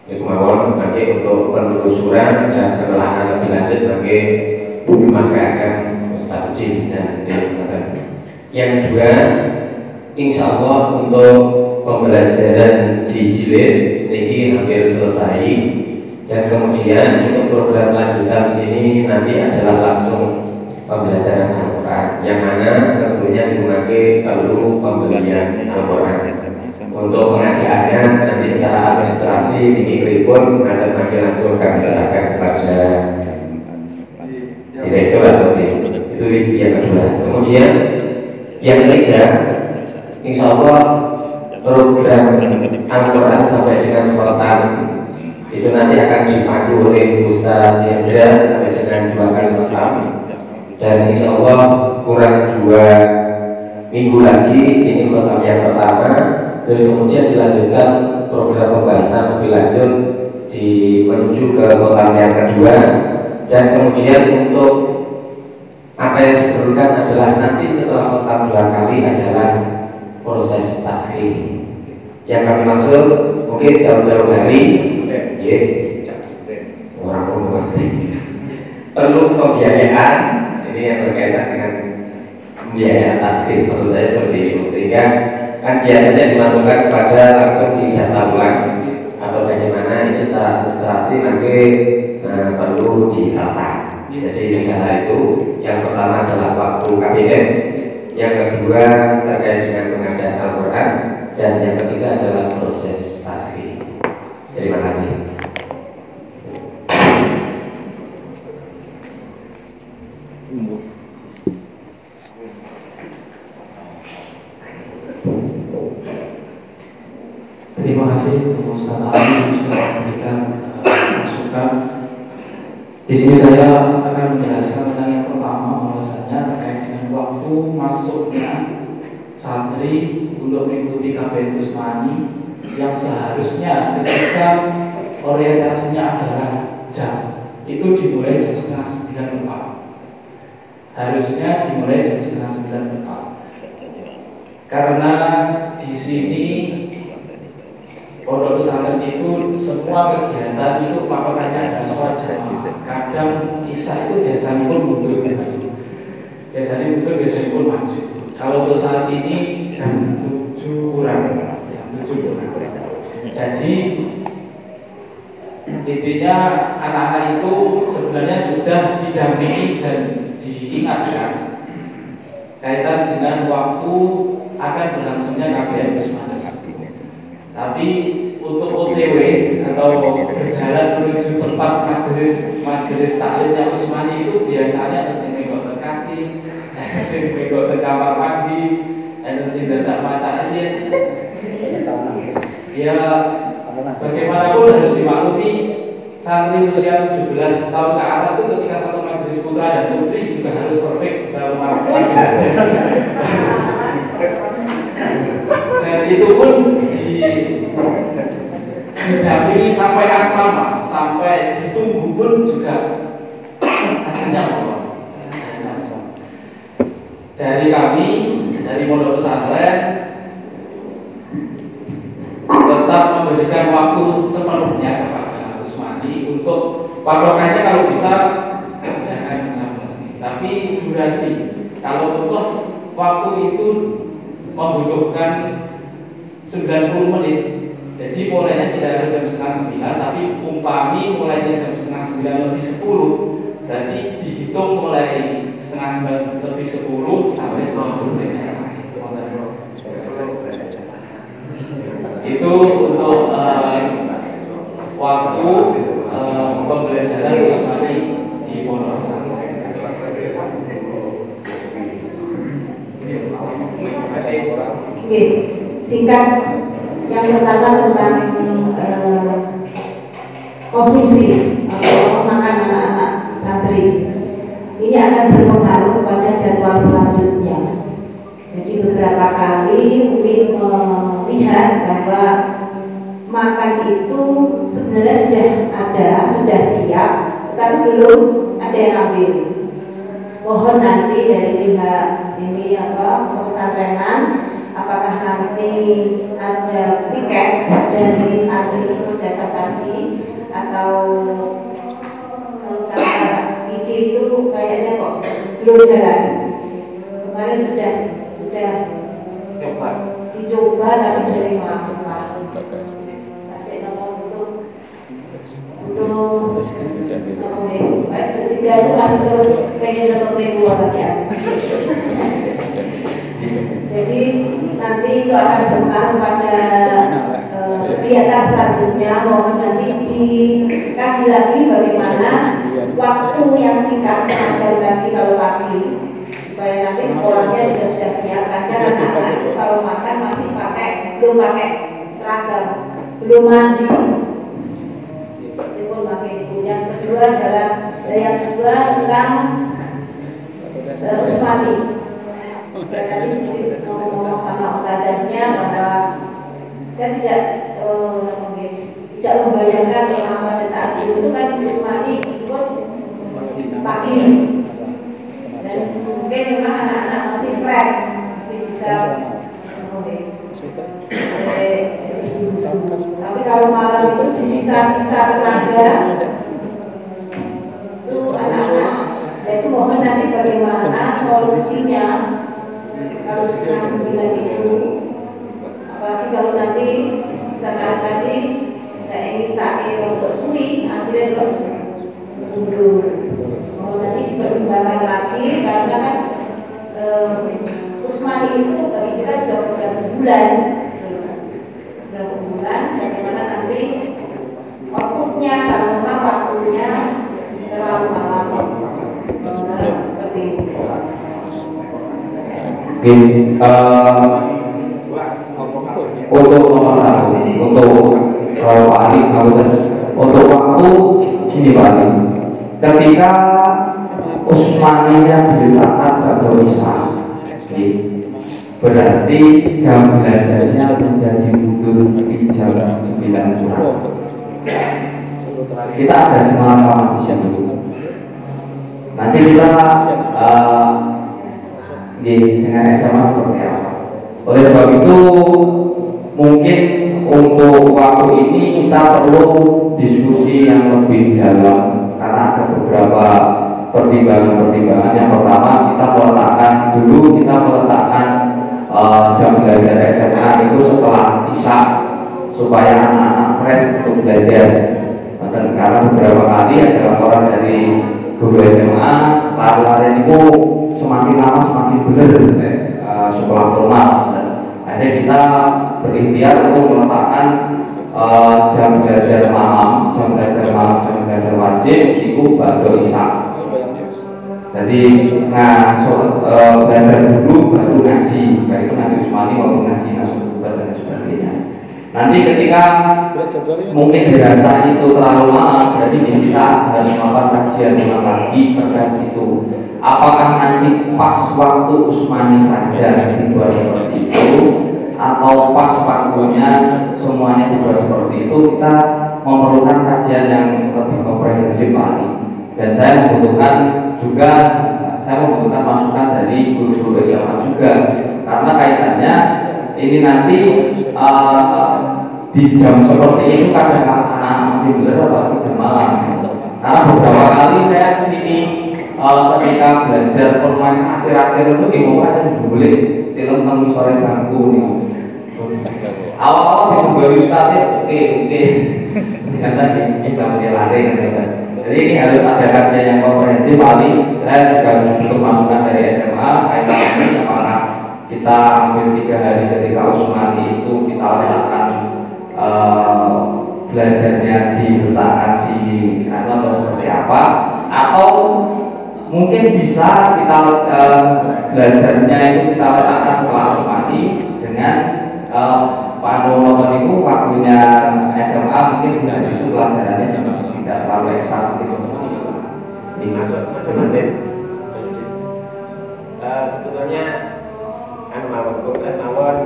Kemauan pakai untuk penelusuran dan penelaahan lebih lanjut pakai memakai Ustadz Jin dan teman-teman. Yang kedua, insya Allah untuk pembelajaran di jilid ini hampir selesai, dan kemudian untuk program lanjutan ini nanti adalah langsung pembelajaran Al-Quran, yang mana tentunya dipakai perlu pembelian Al-Quran. Untuk pengadaannya nanti secara administrasi ini pun akan langsung kami serahkan kepada direktur atau tim. Itu yang kedua. Kemudian yang ketiga, insya Allah program Al-Quran sampai dengan khotam itu nanti akan dipandu oleh Ustadz Hendra sampai dengan 2 kali khotam, dan insya Allah kurang 2 minggu lagi ini khotam yang pertama. Terus kemudian dilanjutkan program pembahasan lebih lanjut menuju ke khotam yang kedua, dan kemudian untuk apa yang diperlukan adalah nanti setelah khotam 2 kali adalah proses tasking. Yang kami maksud mungkin jauh-jauh hari, ya, orang pasti perlu pembiayaan. Ini yang berkaitan dengan pembiayaan tasking, maksud saya seperti itu, sehingga kan biasanya dimasukkan kepada langsung di daftar ulang atau bagaimana, ini secara administrasi nanti perlu ditata. Jadi 3 hal itu, yang pertama adalah waktu KBM, yang kedua terkait dengan pengadaan Al-Quran, dan yang ketiga adalah proses tasking. Terima kasih. Terima kasih Ustaz Ali sudah memberikan masukan. Di sini saya akan menjelaskan tentang yang pertama, bahwasanya terkait dengan waktu masuknya santri untuk mengikuti KBM Rusmani, yang seharusnya ketika orientasinya adalah jam itu dimulai jam 8:30 tepat. Harusnya dimulai jam 8:30 tepat. karena di sini pondok pesantren itu semua kegiatan itu patokannya ada sholat jamaah. Kadang isya itu biasanya pun mundur, biasanya pun maju. Kalau untuk saat ini jam 7 kurang, jam 7 kurang. Jadi intinya anak-anak itu sebenarnya sudah didampingi dan diingatkan kaitan dengan waktu akan berlangsungnya KBM Usmani. Tapi untuk OTW atau berjalan menuju tempat majelis taklimnya Usmani itu biasanya harus mengikut ke kantin, harus mengikut ke kamar mandi, harus datang macaranya. Ya bagaimanapun harus dimaklumi santri usia 17 tahun ke atas itu ketika satu majelis putra dan putri juga harus perfect dalam pelajaran. Dan itu pun didampingi sampai asrama, sampai ditunggu pun juga hasilnya apa? Dari kami, dari pondok pesantren tetap memberikan waktu sepenuhnya kepada Usmani untuk patokannya kalau bisa jangan sampai. Tapi durasi, kalau untuk waktu itu membutuhkan 90 menit. Jadi mulainya tidak harus jam setengah 9, tapi umpami mulainya jam setengah 9 lebih 10, berarti dihitung mulai setengah 9 lebih 10 sampai 90 menit. Itu untuk waktu pembelajaran Usmani di Pondok Pesantren. Singkat, yang pertama tentang konsumsi atau makan anak-anak santri. Ini akan berpengaruh pada jadwal selanjutnya. Jadi beberapa kali Umi melihat bahwa makan itu sebenarnya sudah ada, sudah siap, tetapi belum ada yang ambil. Mohon nanti dari pihak ini pesantrenan, apakah nanti ada piket dari santri jasa tadi atau kata Kiki itu kayaknya kok belum jalan. Kemarin sudah dicoba tapi dari maaf. Masih nomor untuk bertiga itu masih terus pengen dapat minggu ya. Jadi nanti itu akan berpengaruh pada kegiatan selanjutnya. Mohon nanti dikaji lagi bagaimana waktu yang singkat setengah jam tadi kalau pagi, supaya nanti sekolahnya juga sudah siap. Kadang anak-anak itu kalau makan masih belum pakai seragam, belum mandi. Itu pakai itu. Yang kedua tentang Usmani. Saya tadi sedikit ngomong sama ustadznya bahwa saya tidak membayangkan bahwa pada saat itu kan Usmani ikut pagi dan mungkin memang anak-anak masih fresh, masih bisa tapi kalau malam itu di sisa-sisa tenaga itu anak-anak, itu mohon nanti bagaimana solusinya kalau setengah 9 itu, apalagi kalau nanti misalkan tadi tidak ingin sakit untuk suri, akhirnya terus mundur. Mau nanti dipertimbangkan lagi karena kan Usmani itu bagi kita juga beberapa bulan, bagaimana nanti outputnya kalau memang waktunya terlalu malam seperti itu. Untuk nomor satu, untuk Pak Ali, untuk waktu gini Pak Ali, ketika Usmaninya diletakkan pada usaha, berarti jam belajarnya menjadi mundur di jam 9 kurang. Kita ada semangat di sini. Nanti kita dengan SMA seperti apa? Oleh sebab itu mungkin untuk waktu ini kita perlu diskusi yang lebih dalam karena ada beberapa pertimbangan-pertimbangan. Yang pertama kita meletakkan jam belajar SMA itu setelah isya supaya anak-anak fresh untuk belajar. Dan karena beberapa kali ada laporan dari guru SMA lari-lari itu semakin lama semakin benar sekolah formal. Dan akhirnya kita berikhtiar untuk meletakkan jam belajar malam, jam belajar wajib itu pada isya. Jadi belajar dulu baru ngaji, baik itu ngaji Usmani maupun ngaji Nasububat dan sebagainya. Nanti ketika mungkin dirasa itu terlalu malam, berarti kita harus melakukan kajian ulang lagi terkait itu. Apakah nanti pas waktu Usmani saja dibuat seperti itu, atau pas waktunya semuanya dibuat seperti itu? Kita memerlukan kajian yang lebih komprehensif lagi. Dan saya membutuhkan masukan dari guru-guru SMA juga, karena kaitannya ini nanti di jam seperti itu kadang anak masih belajar atau jam malam. Karena beberapa kali saya kesini ketika belajar permain akhir-akhir itu gimana boleh film kami sore bangku nih. Awal-awal baru start oke ternyata bisa lari kan. Jadi ini harus ada kajian yang komprehensif paling. Saya juga harus butuh masukan dari SMA kaitannya apakah kita ambil 3 hari ketika Usmani itu kita letakkan belajarnya diletakkan di atau seperti apa, atau mungkin bisa kita belajarnya itu kita letakkan setelah Usmani dengan Pak itu waktunya SMA mungkin bulan itu pelajarannya tidak terlalu eksak gitu. Masuk sebetulnya mawon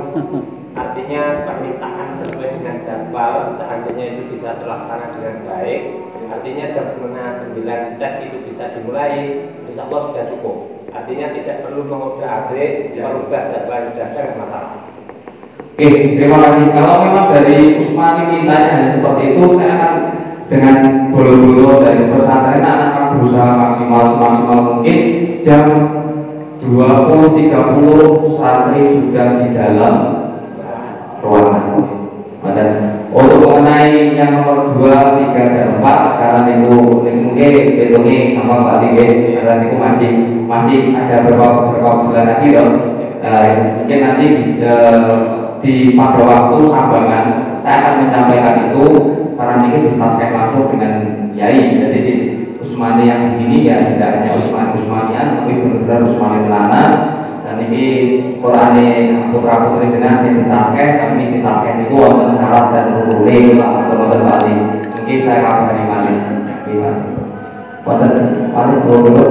artinya permintaan sesuai dengan jadwal seandainya itu bisa terlaksana dengan baik, artinya jam 8:30 tes itu bisa dimulai, insya Allah sudah cukup. Artinya tidak perlu mengobrak-abrik, merubah jadwal yang sudah ada, masalah. Oke, terima kasih. Kalau memang dari Usmani mintanya hanya seperti itu, saya akan dengan bolo-bolo dari pesantren akan berusaha maksimal mungkin jam 20.30 santri sudah di dalam ruangan. Dan untuk mengenai yang nomor 2, 3, dan 4 karena itu mungkin hitungnya sama Pak Tinggi karena itu masih ada beberapa bulan lagi loh. Mungkin nanti di pada waktu sambangan saya akan menyampaikan itu karena ini diselesaikan langsung dengan Yai. Jadi di Usmani yang di sini ya tidak hanya Usmanian tapi benar-benar Usmani tenanan. Dan ini Quran putra putri jenengan yang ditasken, kami ditasken itu wonten syarat dan rule lah teman-teman Bali. Mungkin saya kabari malih. Wonten malih dulu.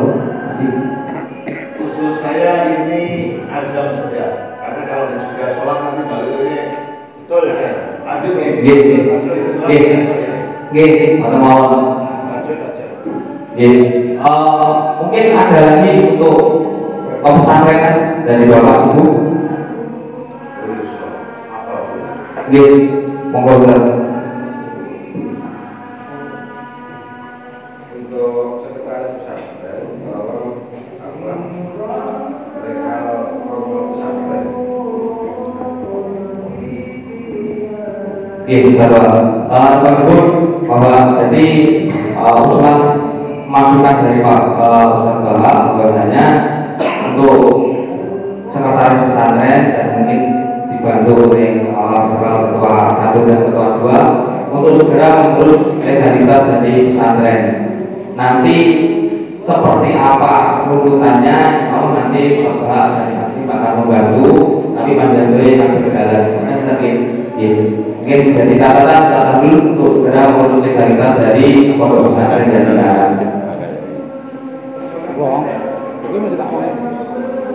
Khusus saya ini azam saja, karena kalau juga sholat nanti balik ini betul ya. Lanjut nih. Gih, atau mau lanjut aja. Mungkin ada lagi untuk pesantren dari Bapak Ibu. Gih, monggo Ustaz. Untuk sekretaris pesantren, tolong legal protokol pesantren. Kita berhubung bahwa jadi usulan masukan dari Pak Ustaz bahwasanya untuk sekretaris pesantren dan mungkin dibantu oleh ketua 1 dan ketua 2 untuk segera mengurus legalitas dari pesantren. Nanti seperti apa urutannya, kalau nanti Bapak dan nanti bakal membantu, tapi panjang-panjang akan berjalan. Mungkin bisa mungkin jadi catatan dulu untuk segera mengurus legalitas dari pondok pesantren dan pesantren.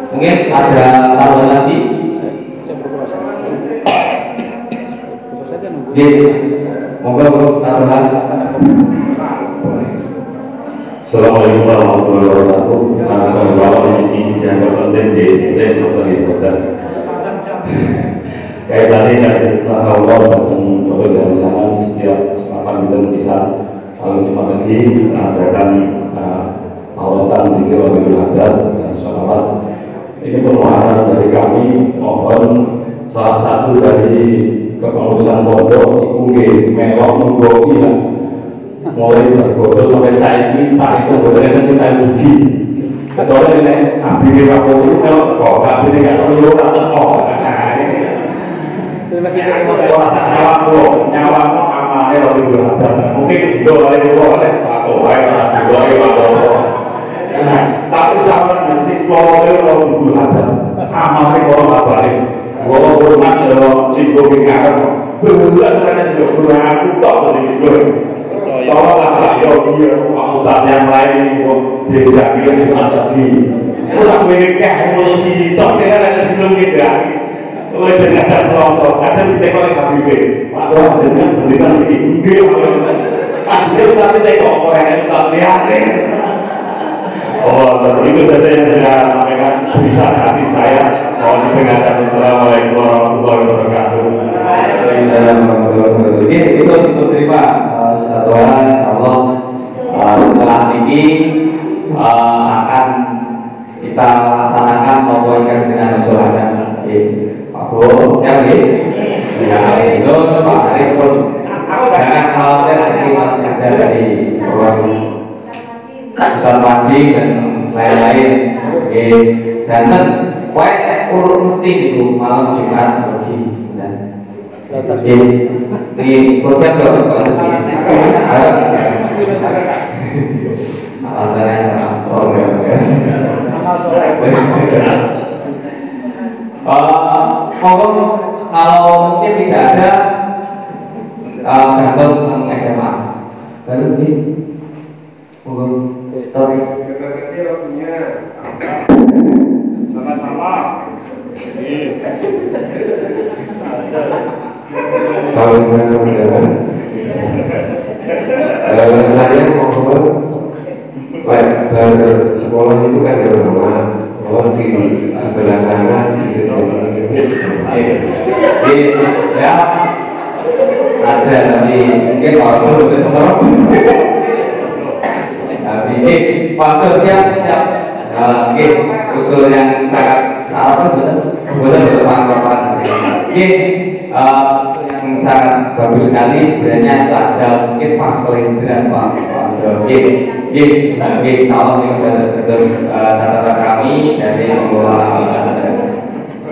Mungkin ada tambahan lagi. Monggo tambahan. Assalamualaikum warahmatullahi wabarakatuh. Saya bawa ini yang penting di Desa Kota. kayak tadi dari Allah dan mulai dari sana setiap kesempatan kita bisa paling cepat lagi kita adakan awatan dikir oleh adat dan sholawat. Ini permohonan dari kami, mohon salah satu dari kepengurusan pondok itu mewah menggoki lah, mulai bergoto sampai saiki tak itu benar-benar cinta rugi. Kecuali ini abdi di Papua itu kalau kok abdi ini nggak perlu rata kok. Nyawa amalnya lebih berat. Mungkin dua kali Papua tapi sama nanti kalau lebih berat. Amalnya kalau nggak balik, kalau kurang lingkup ingatkan, berulang karena sudah kurang aku tak begitu. Tolonglah dia Ustaz yang lain desa yang sudah pergi. Terus aku ini kayak emosi, toh dia ada sebelum kita. Kalau jangan ada pelosok, ada di teko Habib. Pak Tuhan jangan berikan ini. Dia tapi teko orang Ustaz lihat. Oh, itu saja yang saya sampaikan cerita hati saya. Mohon didengarkan. Assalamualaikum warahmatullahi wabarakatuh. Oke, itu diterima Tuhan Allah. Setelah ini akan kita laksanakan mempoinkan dengan sholat. Pak Bu, siap nih? Ya, itu Pak Arif pun jangan khawatir nanti masih ada dari Ustaz Madi dan lain-lain. Oke, dan kue urut mesti itu malam Jumat pergi. Ini konsep dong, alasannya sore ya. Kalau mungkin tidak ada kantor SMA, lalu ini sorry. Sama-sama. Saudara-saudara, saya mohon lebar sekolah itu kan ada nama, mohon di sebelah sana disediakan ya ada tapi mungkin waktu itu semua tapi ini waktu siap mungkin usul yang sangat betul bermanfaat ini yang sangat bagus sekali sebenarnya itu ada mungkin pas kelenderan Pak kalau catatan kami dari pengelola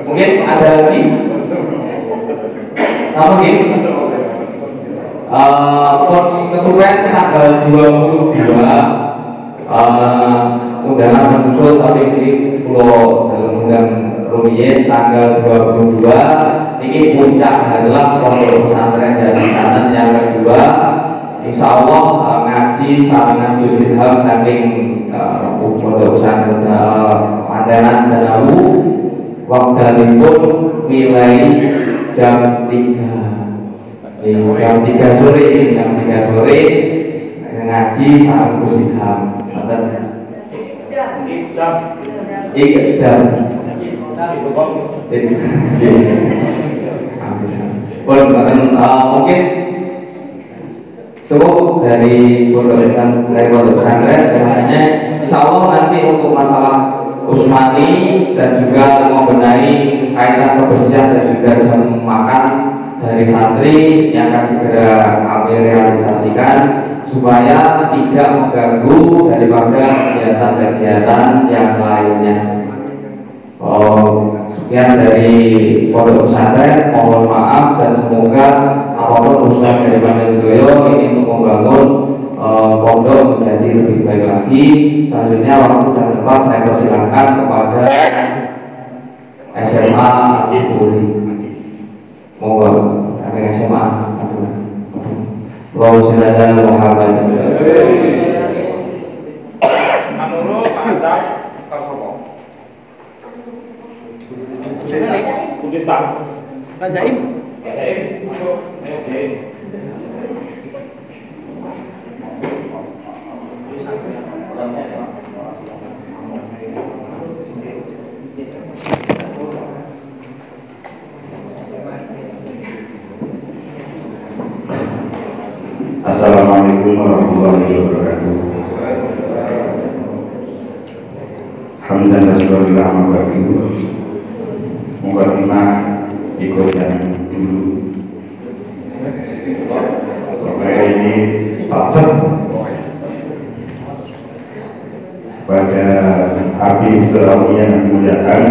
mungkin ada lagi mungkin kesuwen tanggal 22 undangan menyusul tapi ini pulau dalam undang Rumiyin tanggal 22 ini puncak adalah pondok pesantren Jatisanan yang kedua. Insya Allah ngaji sarangan Gus Ilham saking pondok pesantren Mantenan Danawu waktanipun nilai jam 3 sore ngaji sarangan Gus Ilham. Mungkin cukup dari pondok pesantren biasanya insya Allah nanti untuk masalah Usmani dan juga membenahi kaitan kebersihan dan juga jam makan dari santri yang akan segera kami realisasikan supaya tidak mengganggu daripada kegiatan-kegiatan yang lainnya. Sekian dari pondok pesantren, mohon maaf dan semoga apapun usaha dari Pak Joyo ini untuk membangun pondok menjadi lebih baik lagi. Selanjutnya waktu dan tempat saya persilahkan kepada SMA Atipuri. Mohon kakek SMA. Allahumma sholli ala Muhammad. Manuru Pak Azam Karsopo. Kudista. Pak Zaim. Masuk. Oke. warahmatullahi wabarakatuh. Alhamdulillah syukurillah wabarakatuh. Mukadimah ikut yang dulu. Sampai ini satset pada Habib Serawi yang dimuliakan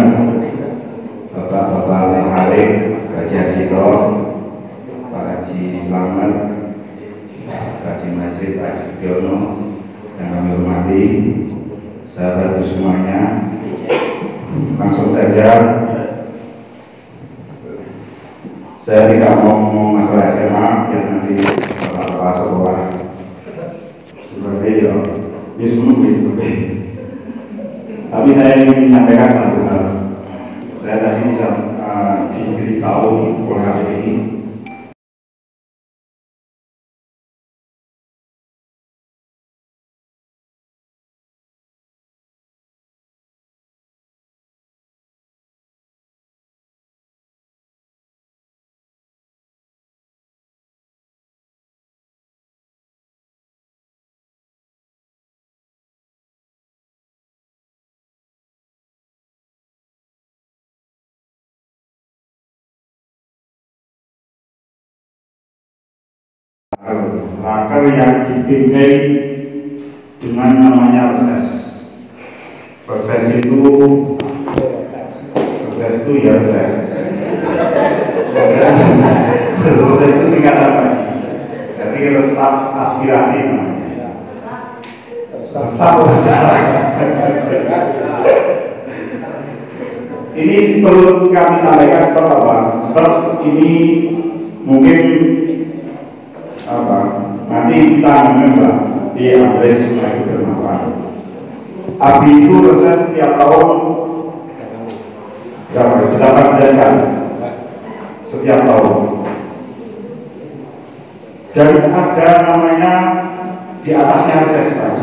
Bapak-bapak Al-Harim, Haji Hasito, Pak Haji Slamet, Pak Haji Majid, Pak Haji Diono, yang kami hormati, sahabat semuanya. Langsung saja, saya tidak mau ngomong masalah SMA yang nanti bapak-bapak sekolah seperti itu, ini semua seperti. Tapi saya ingin menyampaikan satu hal. Saya tadi diberitahu oleh hari ini raker yang dibimbing dengan namanya reses. Reses itu ya reses. Reses itu singkatan Pak. Jadi resap aspirasi namanya. Resap. Ini perlu kami sampaikan seperti apa? Sebab ini mungkin nanti kita menembak di Andre Sungai Bermanfaat. Abi itu reses setiap tahun berapa? 18 kali setiap tahun. Dan ada namanya di atasnya reses Pak.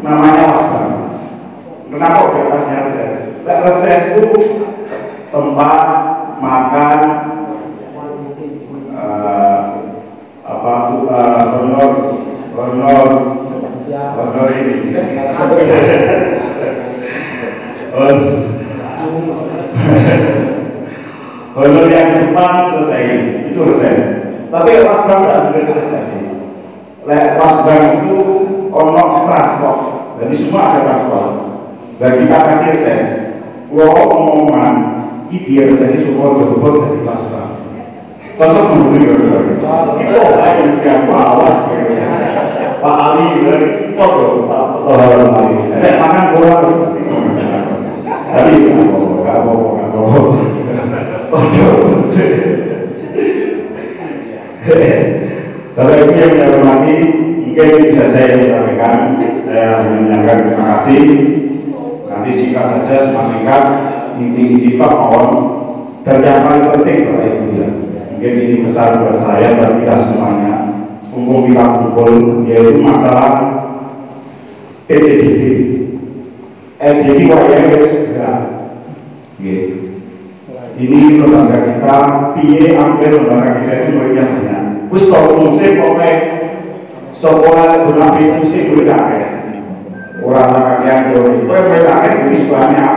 Namanya wasbar. Kenapa di atasnya reses? Reses itu tempat makan honor ini honor yang depan selesai itu reses. Tapi pas bangsa juga reses aja. Pas bang itu ono transport, jadi semua ada transport. Dan kita kasih reses. Kalau omongan ini reses semua jebol dari pas bang. Cocok membeli itu yang sekian awas Pak Ali dari foto Pak Ali makan bola seperti itu. Tapi nggak mau Bapak Ibu yang saya hormati, mungkin bisa saya sampaikan. Saya hanya menyampaikan terima kasih. Nanti singkat saja, semua singkat. Inti-inti Pak mohon. Dan yang paling penting Bapak Ibu ya, mungkin ini pesan buat saya dan kita semuanya. Umum kita kumpul yaitu masalah PDDB. Jadi wajah segera. Ini lembaga kita, piye ambil lembaga kita itu muridnya banyak. Terus kalau musim pokoknya sekolah bernabi mesti boleh kakek. Orang kakek yang boleh boleh kakek ini sekolahnya.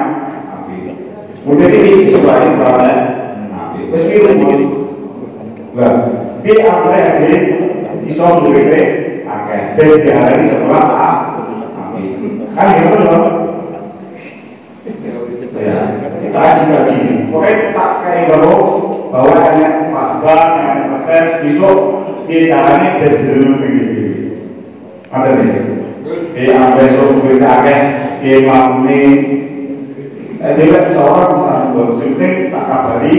Mungkin ini sekolahnya berapa? Terus ini lah, dia ambil aja iso muridnya kakek. Dan dia di sekolah kan itu loh. Kita haji pokoknya tak kayak bahwa hanya pasban, hanya proses besok dia caranya berjalan begini. Ada nih, dia besok gue kakek, dia mamuni, dia seorang misalnya penting tak kabari,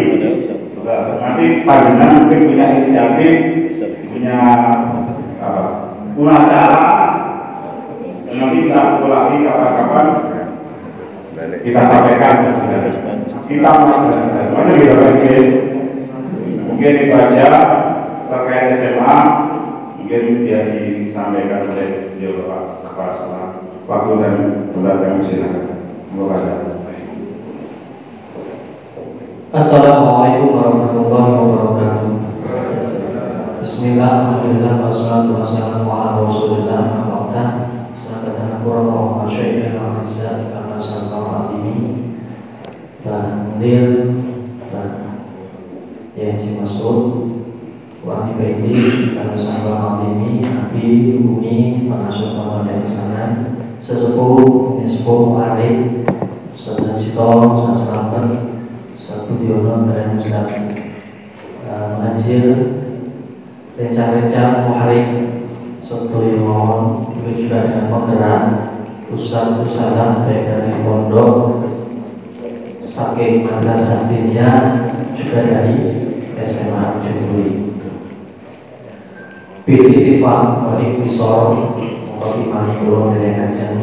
nanti panjenengan mungkin punya inisiatif, punya apa, punya cara, nanti kita kumpul lagi kapan-kapan. Kita sampaikan kita mungkin dibaca terkait SMA mungkin dia disampaikan oleh beliau Bapak Kepala Sekolah waktu dan bulan yang silakan. Assalamualaikum warahmatullahi wabarakatuh. Bismillah, alhamdulillah, wassalatu wassalamu ala rasulillah, ma'abda Sadadana kurama wa masyai'in al-Azza Karena sallallahu alimi Dan Mundir Dan Haji Mas'ud Wa ahli baiti Karena sallallahu alimi Abi, Umi, pengasuh pengasuh sana Sesepuh, Nispuh, Hari Ustaz Cito, Ustaz Selamat Ustaz Budiono, dan Ustaz Muhajir Rencana-rencana muharik Setuju mohon juga dengan penggerak Ustaz-ustazah baik dari pondok Saking madrasah diniyah juga dari SMA Jumhuri Bil ittifaq wal iktisar Mengkotimani kulon dari kajian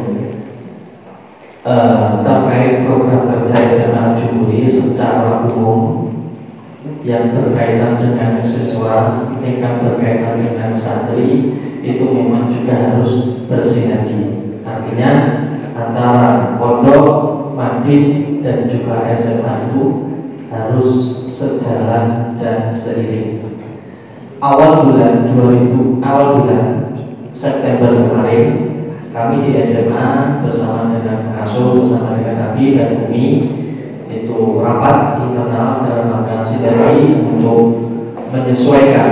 terkait program kerja SMA Jumhuri secara umum yang berkaitan dengan siswa, yang berkaitan dengan santri itu memang juga harus bersinergi. Artinya antara pondok, madin dan juga SMA itu harus sejalan dan seiring. Awal bulan September kemarin kami di SMA bersama dengan pengasuh, bersama dengan Abi dan Umi itu rapat internal dalam rangka sinergi untuk menyesuaikan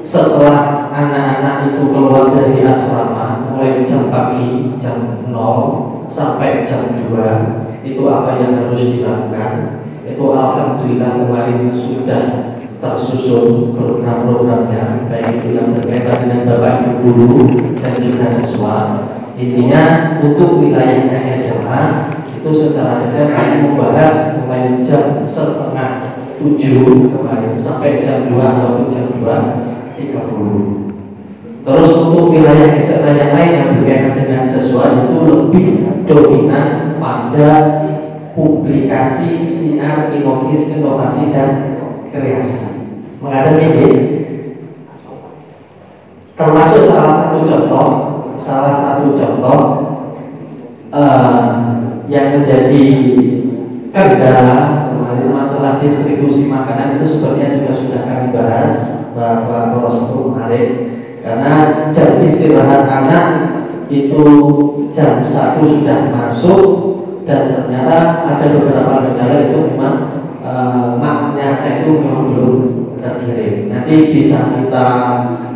setelah anak-anak itu keluar dari asrama mulai jam pagi jam 0 sampai jam 2 itu apa yang harus dilakukan. Itu alhamdulillah kemarin sudah tersusun program-programnya, baik itu yang berkaitan dengan Bapak Ibu guru dan juga siswa. Intinya untuk wilayahnya SMA itu secara detail kami membahas mulai jam 6:30 kemarin sampai jam 2 atau jam 2:30. Terus untuk wilayah SMA yang lain yang berkaitan dengan siswa itu lebih dominan pada publikasi, siar, inovasi dan kreasi. Mengatakan ini termasuk salah satu contoh yang menjadi kendala kemarin masalah distribusi makanan itu sebenarnya juga sudah kami bahas Bapak Prosedur kemarin, karena jam istirahat anak itu jam 1 sudah masuk dan ternyata ada beberapa kendala itu memang maknya itu memang belum terkirim. Nanti bisa kita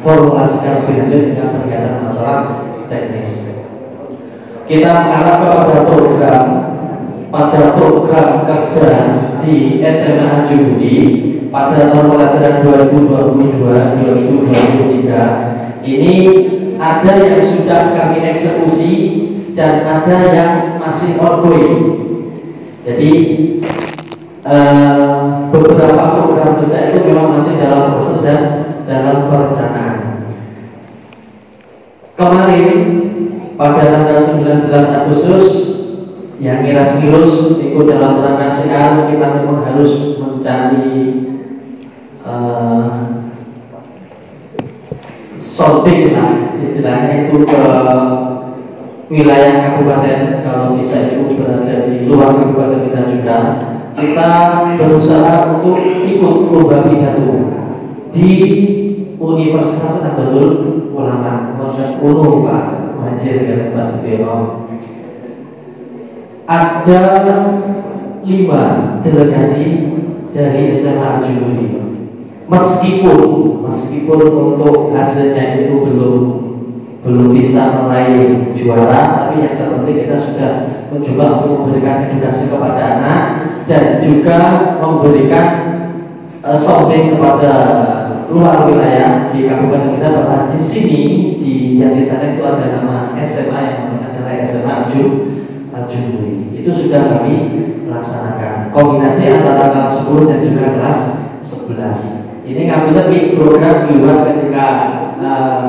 formulasikan lebih lanjut dengan berkaitan masalah teknis. Kita mengarah pada program kerja di SMA Jumhuri pada tahun pelajaran 2022-2023 ini ada yang sudah kami eksekusi dan ada yang masih ongoing. Jadi beberapa program kerja itu memang masih dalam proses dan dalam perencanaan. Kemarin pada tanggal 19 Agustus yang ngiras-ngirus ikut dalam rangka siar, kita memang harus mencari sounding lah istilahnya itu ke wilayah kabupaten, kalau bisa itu berada di luar kabupaten kita juga. Kita berusaha untuk ikut lomba pidato di Universitas Nahdlatul Ulama UNU Pak Muhajir dan Pak Budiono. Ada 5 delegasi dari SMA Jumhuri. Meskipun untuk hasilnya itu belum bisa meraih juara, tapi yang terpenting kita sudah mencoba untuk memberikan edukasi kepada anak dan juga memberikan sounding kepada luar wilayah di kabupaten kita bahwa di sini di Jatisana itu ada nama SMA yang namanya adalah SMA Jumhuri. Itu sudah kami laksanakan kombinasi antara kelas 10 dan juga kelas 11. Ini ngambil di program di luar ketika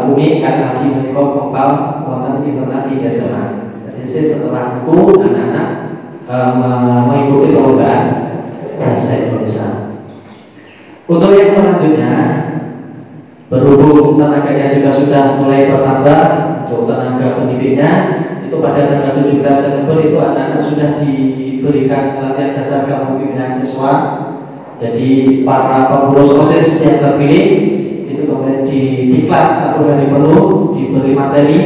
Umi kan lagi menikah kompal wonten internal di SMA. Jadi setelah itu anak-anak mengikuti perlombaan bahasa Indonesia. Untuk yang selanjutnya, berhubung tenaganya juga sudah mulai bertambah untuk tenaga pendidiknya, itu pada tanggal 17 September itu anak-anak sudah diberikan pelatihan dasar kepemimpinan siswa. Jadi para pengurus OSIS yang terpilih itu diklat 1 hari penuh, diberi materi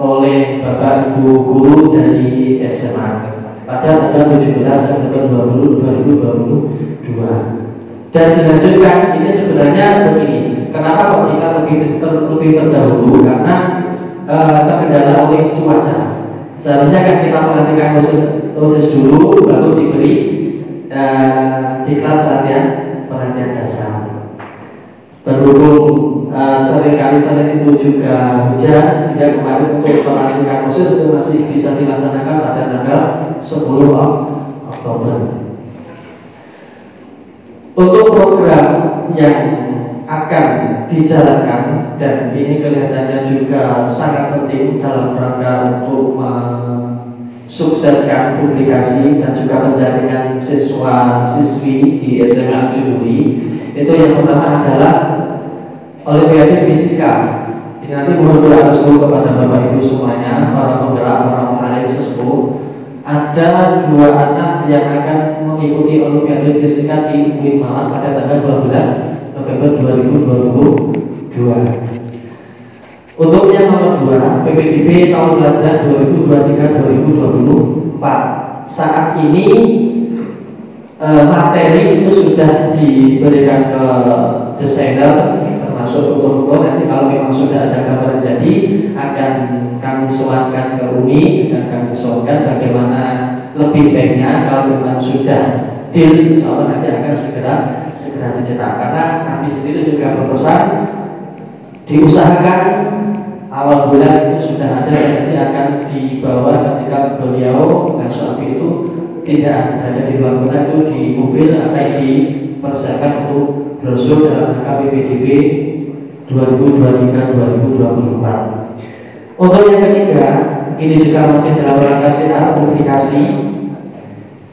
oleh Bapak Ibu guru dari SMA pada tanggal 17 September 2022. Dan dilanjutkan, ini sebenarnya begini, kenapa kok kita lebih terdahulu? Karena terkendala oleh cuaca. Seharusnya kan kita melanjutkan proses dulu, baru diberi diklat pelatihan dasar. Berhubung seringkali saat itu juga hujan, sehingga kemarin untuk pelantikan proses itu masih bisa dilaksanakan pada tanggal 10 Oktober. Untuk program yang akan dijalankan, dan ini kelihatannya juga sangat penting dalam rangka untuk mensukseskan publikasi dan juga penjaringan siswa-siswi di SMA Jumuri, itu yang pertama adalah Olimpiade Fisika. Ini nanti mohon doa restu kepada Bapak Ibu semuanya, para penggerak, para pehadir sesepuh. Ada 2 anak yang akan mengikuti Olimpiade Fisika di UIN Malang pada tanggal 12 November 2022. Untuk yang nomor 2, PPDB tahun pelajaran 2023-2024. Saat ini materi itu sudah diberikan ke desainer, termasuk foto-foto. Nanti kalau memang sudah ada gambaran jadi, akan kami soalkan ke UNI dan kami soalkan bagaimana lebih baiknya. Kalau memang sudah deal, insya Allah nanti akan segera dicetak. Karena kami sendiri juga berpesan diusahakan awal bulan itu sudah ada, dan nanti akan dibawa ketika beliau suami itu tidak berada di luar kota, itu di mobil akan dipersiapkan untuk brosur dalam rangka PPDB 2023-2024. Untuk yang ketiga, ini juga masih dalam rangka siar publikasi.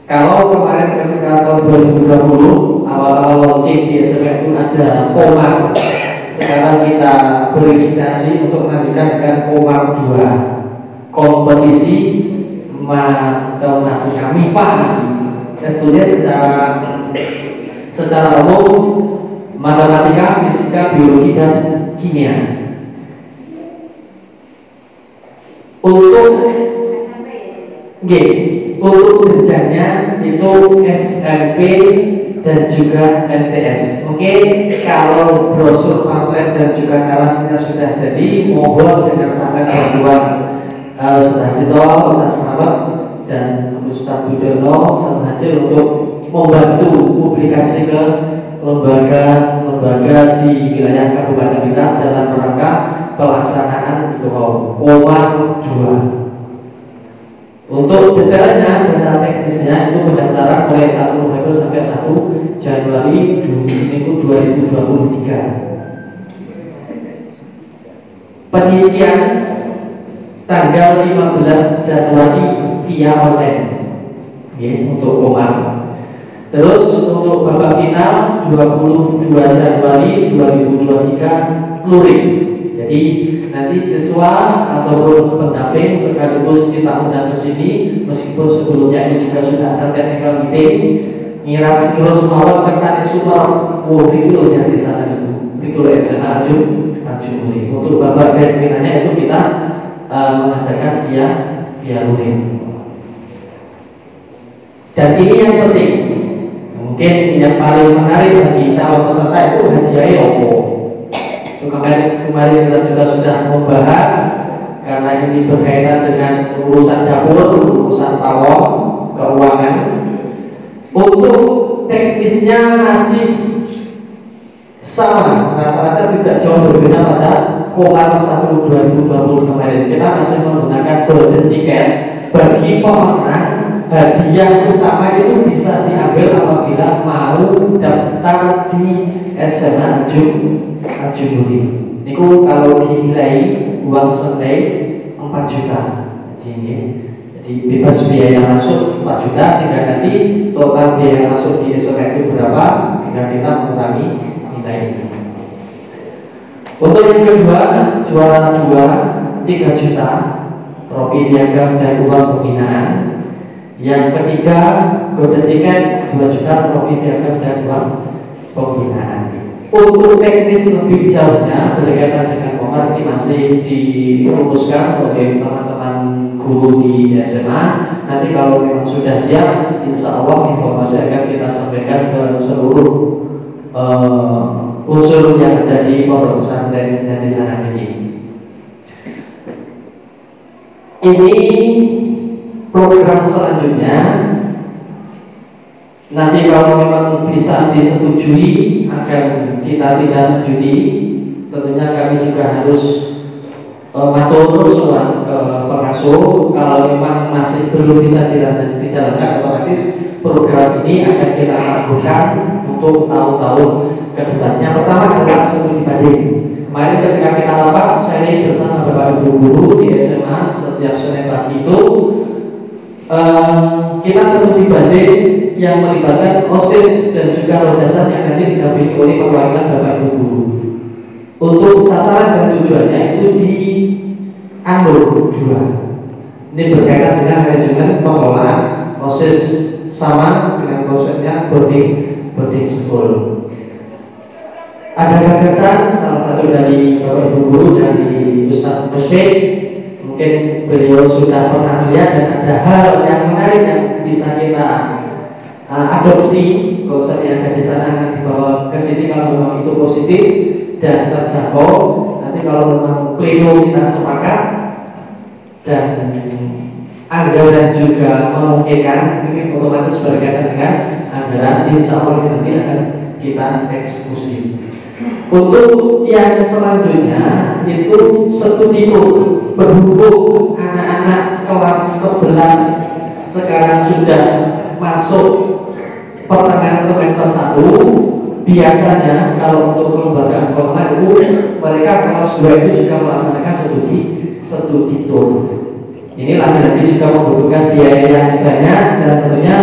Kalau kemarin ketika tahun 2020 awal-awal launching di SMA itu ada Komar, sekarang kita berinisiasi untuk melanjutkan dengan Komar 2, kompetisi matematika MIPA. Testunya secara umum matematika, fisika, biologi, dan kimia. Untuk jenjangnya itu SMP dan juga MTS. Oke, kalau brosur, pamflet dan juga narasinya sudah jadi, mohon dengan sangat bantuan Ustaz Sito, Ustaz Selamat dan Ustaz Budono Hasil untuk membantu publikasi ke lembaga di wilayah Kabupaten Blitar dalam rangka pelaksanaan Komar 2. Untuk detailnya, data teknisnya itu pendaftaran mulai 1 November sampai 1 Januari 2023. Pengisian tanggal 15 Januari via online untuk Komar. Terus untuk babak final 22 Januari 2023 luring. Jadi nanti siswa ataupun pendamping sekaligus kita undang ke sini, meskipun sebelumnya ini juga sudah ada technical meeting. Ngiras terus mawon kersane super kilo jadi sana itu kilo SMA Jumuri. Untuk babak grand finalnya itu kita mengadakan via luring. Dan ini yang penting, mungkin yang paling menarik bagi calon peserta itu hadiahnya opo. Kemarin kita juga sudah membahas, karena ini berkaitan dengan urusan dapur, urusan pawon, keuangan. Untuk teknisnya masih sama, rata-rata tidak jauh berbeda pada Komar 1 2020 kemarin. Kita masih menggunakan golden ticket. Bagi pemenang, hadiah utama itu bisa diambil apabila mau daftar di SMA Jumuri. Niku kalau dinilai uang senilai 4 juta. Jadi bebas biaya masuk 4 juta, tinggal nanti total biaya masuk di SMA itu berapa, tinggal kita mengurangi nilai ini. Untuk yang kedua, juara 2 3 juta, trofi piagam dan uang pembinaan. Yang ketiga, golden ticket 2 juta, trofi piagam dan uang pembinaan. Untuk teknis lebih jauhnya berkaitan dengan Komar ini masih dirumuskan oleh teman-teman guru di SMA. Nanti kalau memang sudah siap, insya Allah informasi akan kita sampaikan ke seluruh unsur yang ada di Pondok Pesantren Jati Sana ini. Ini program selanjutnya. Nanti kalau memang bisa disetujui akan kita tidak lanjuti. Tentunya kami juga harus matur suwun ke pengasuh. Kalau memang masih belum bisa dijalankan, otomatis program ini akan kita lakukan untuk tahun-tahun ke depannya. Pertama adalah studi banding. Kemarin ketika kita rapat, saya bersama Bapak Ibu guru di SMA setiap Senin pagi itu kita studi banding yang melibatkan OSIS dan juga Rojasan yang nanti didampingi oleh perwakilan Bapak Ibu guru. Untuk sasaran dan tujuannya itu di Anur 2. Ini berkaitan dengan manajemen pengelolaan OSIS sama dengan konsepnya boarding school. Ada gagasan salah satu dari Bapak Ibu guru dari Ustadz Musfik. Mungkin beliau sudah pernah lihat dan ada hal yang menarik yang bisa kita adopsi. Konsep yang ada di sana akan dibawa ke sini kalau memang itu positif dan terjangkau. Nanti kalau memang pleno kita sepakat dan anggaran juga memungkinkan, ini otomatis berkaitan dengan anggaran. Insya Allah nanti akan kita eksekusi. Untuk yang selanjutnya itu studi tour. Berhubung anak-anak kelas 11 sekarang sudah masuk pertengahan semester 1, biasanya kalau untuk kelembagaan formal itu mereka kelas 2 itu juga melaksanakan studi tour. Ini lagi-lagi juga membutuhkan biaya yang banyak dan tentunya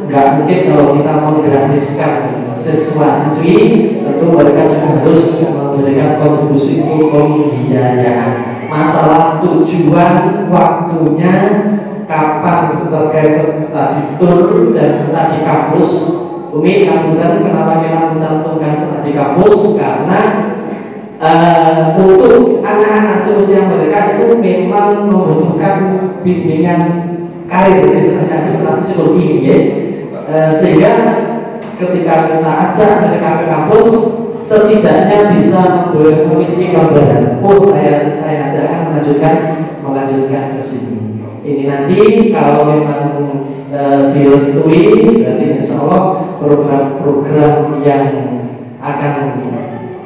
nggak mungkin kalau kita menggratiskan siswa-siswi, tentu mereka juga harus memberikan kontribusi untuk pembiayaan. Masalah tujuan, waktunya, kapan terkait studi tour dan studi kampus. Umi Kabupaten kenapa kita mencantumkan studi kampus? Karena untuk anak-anak seusia mereka itu memang membutuhkan bimbingan karir, misalnya studi psikologi ya. Sehingga ketika kita ajak mereka ke kampus, setidaknya bisa memiliki gambaran. Oh, saya nanti akan melanjutkan ke sini. Ini nanti kalau memang direstui, berarti insya Allah program-program yang akan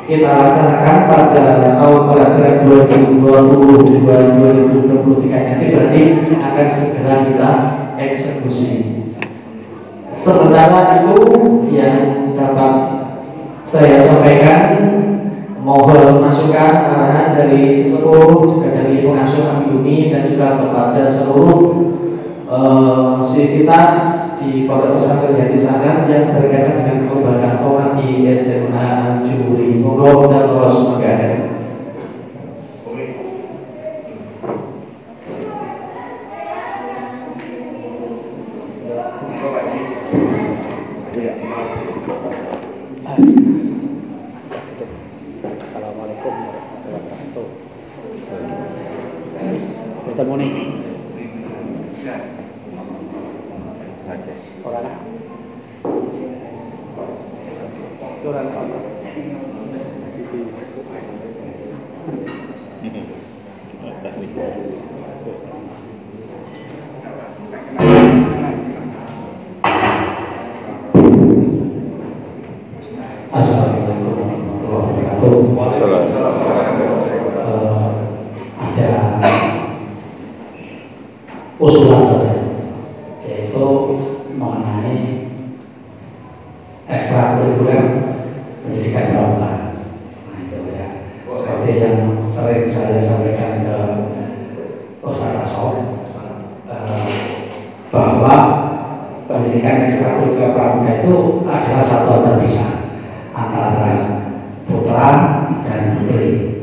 kita laksanakan pada tahun pelajaran 2022-2023 nanti berarti akan segera kita eksekusi. Sementara itu yang dapat saya sampaikan, mohon masukan arahan dari sesepuh, juga dari pengasuh Amiyuni dan juga kepada seluruh sivitas di Pondok Pesantren Jati Sana yang berkaitan dengan kelembagaan formal di SMA Al-Jumhuri. Monggo dan terus semoga. Assalamualaikum warahmatullahi wabarakatuh. Ketemu nih. Assalamualaikum warahmatullahi wabarakatuh. Ada usulan saja, yaitu mengenai ekstrakurikuler pendidikan pramuka. Nah itu ya, seperti yang sering saya sampaikan ke Ustaz Rasul, bahwa pendidikan ekstrakurikuler pramuka itu adalah satuan terpisah antara putra dan putri.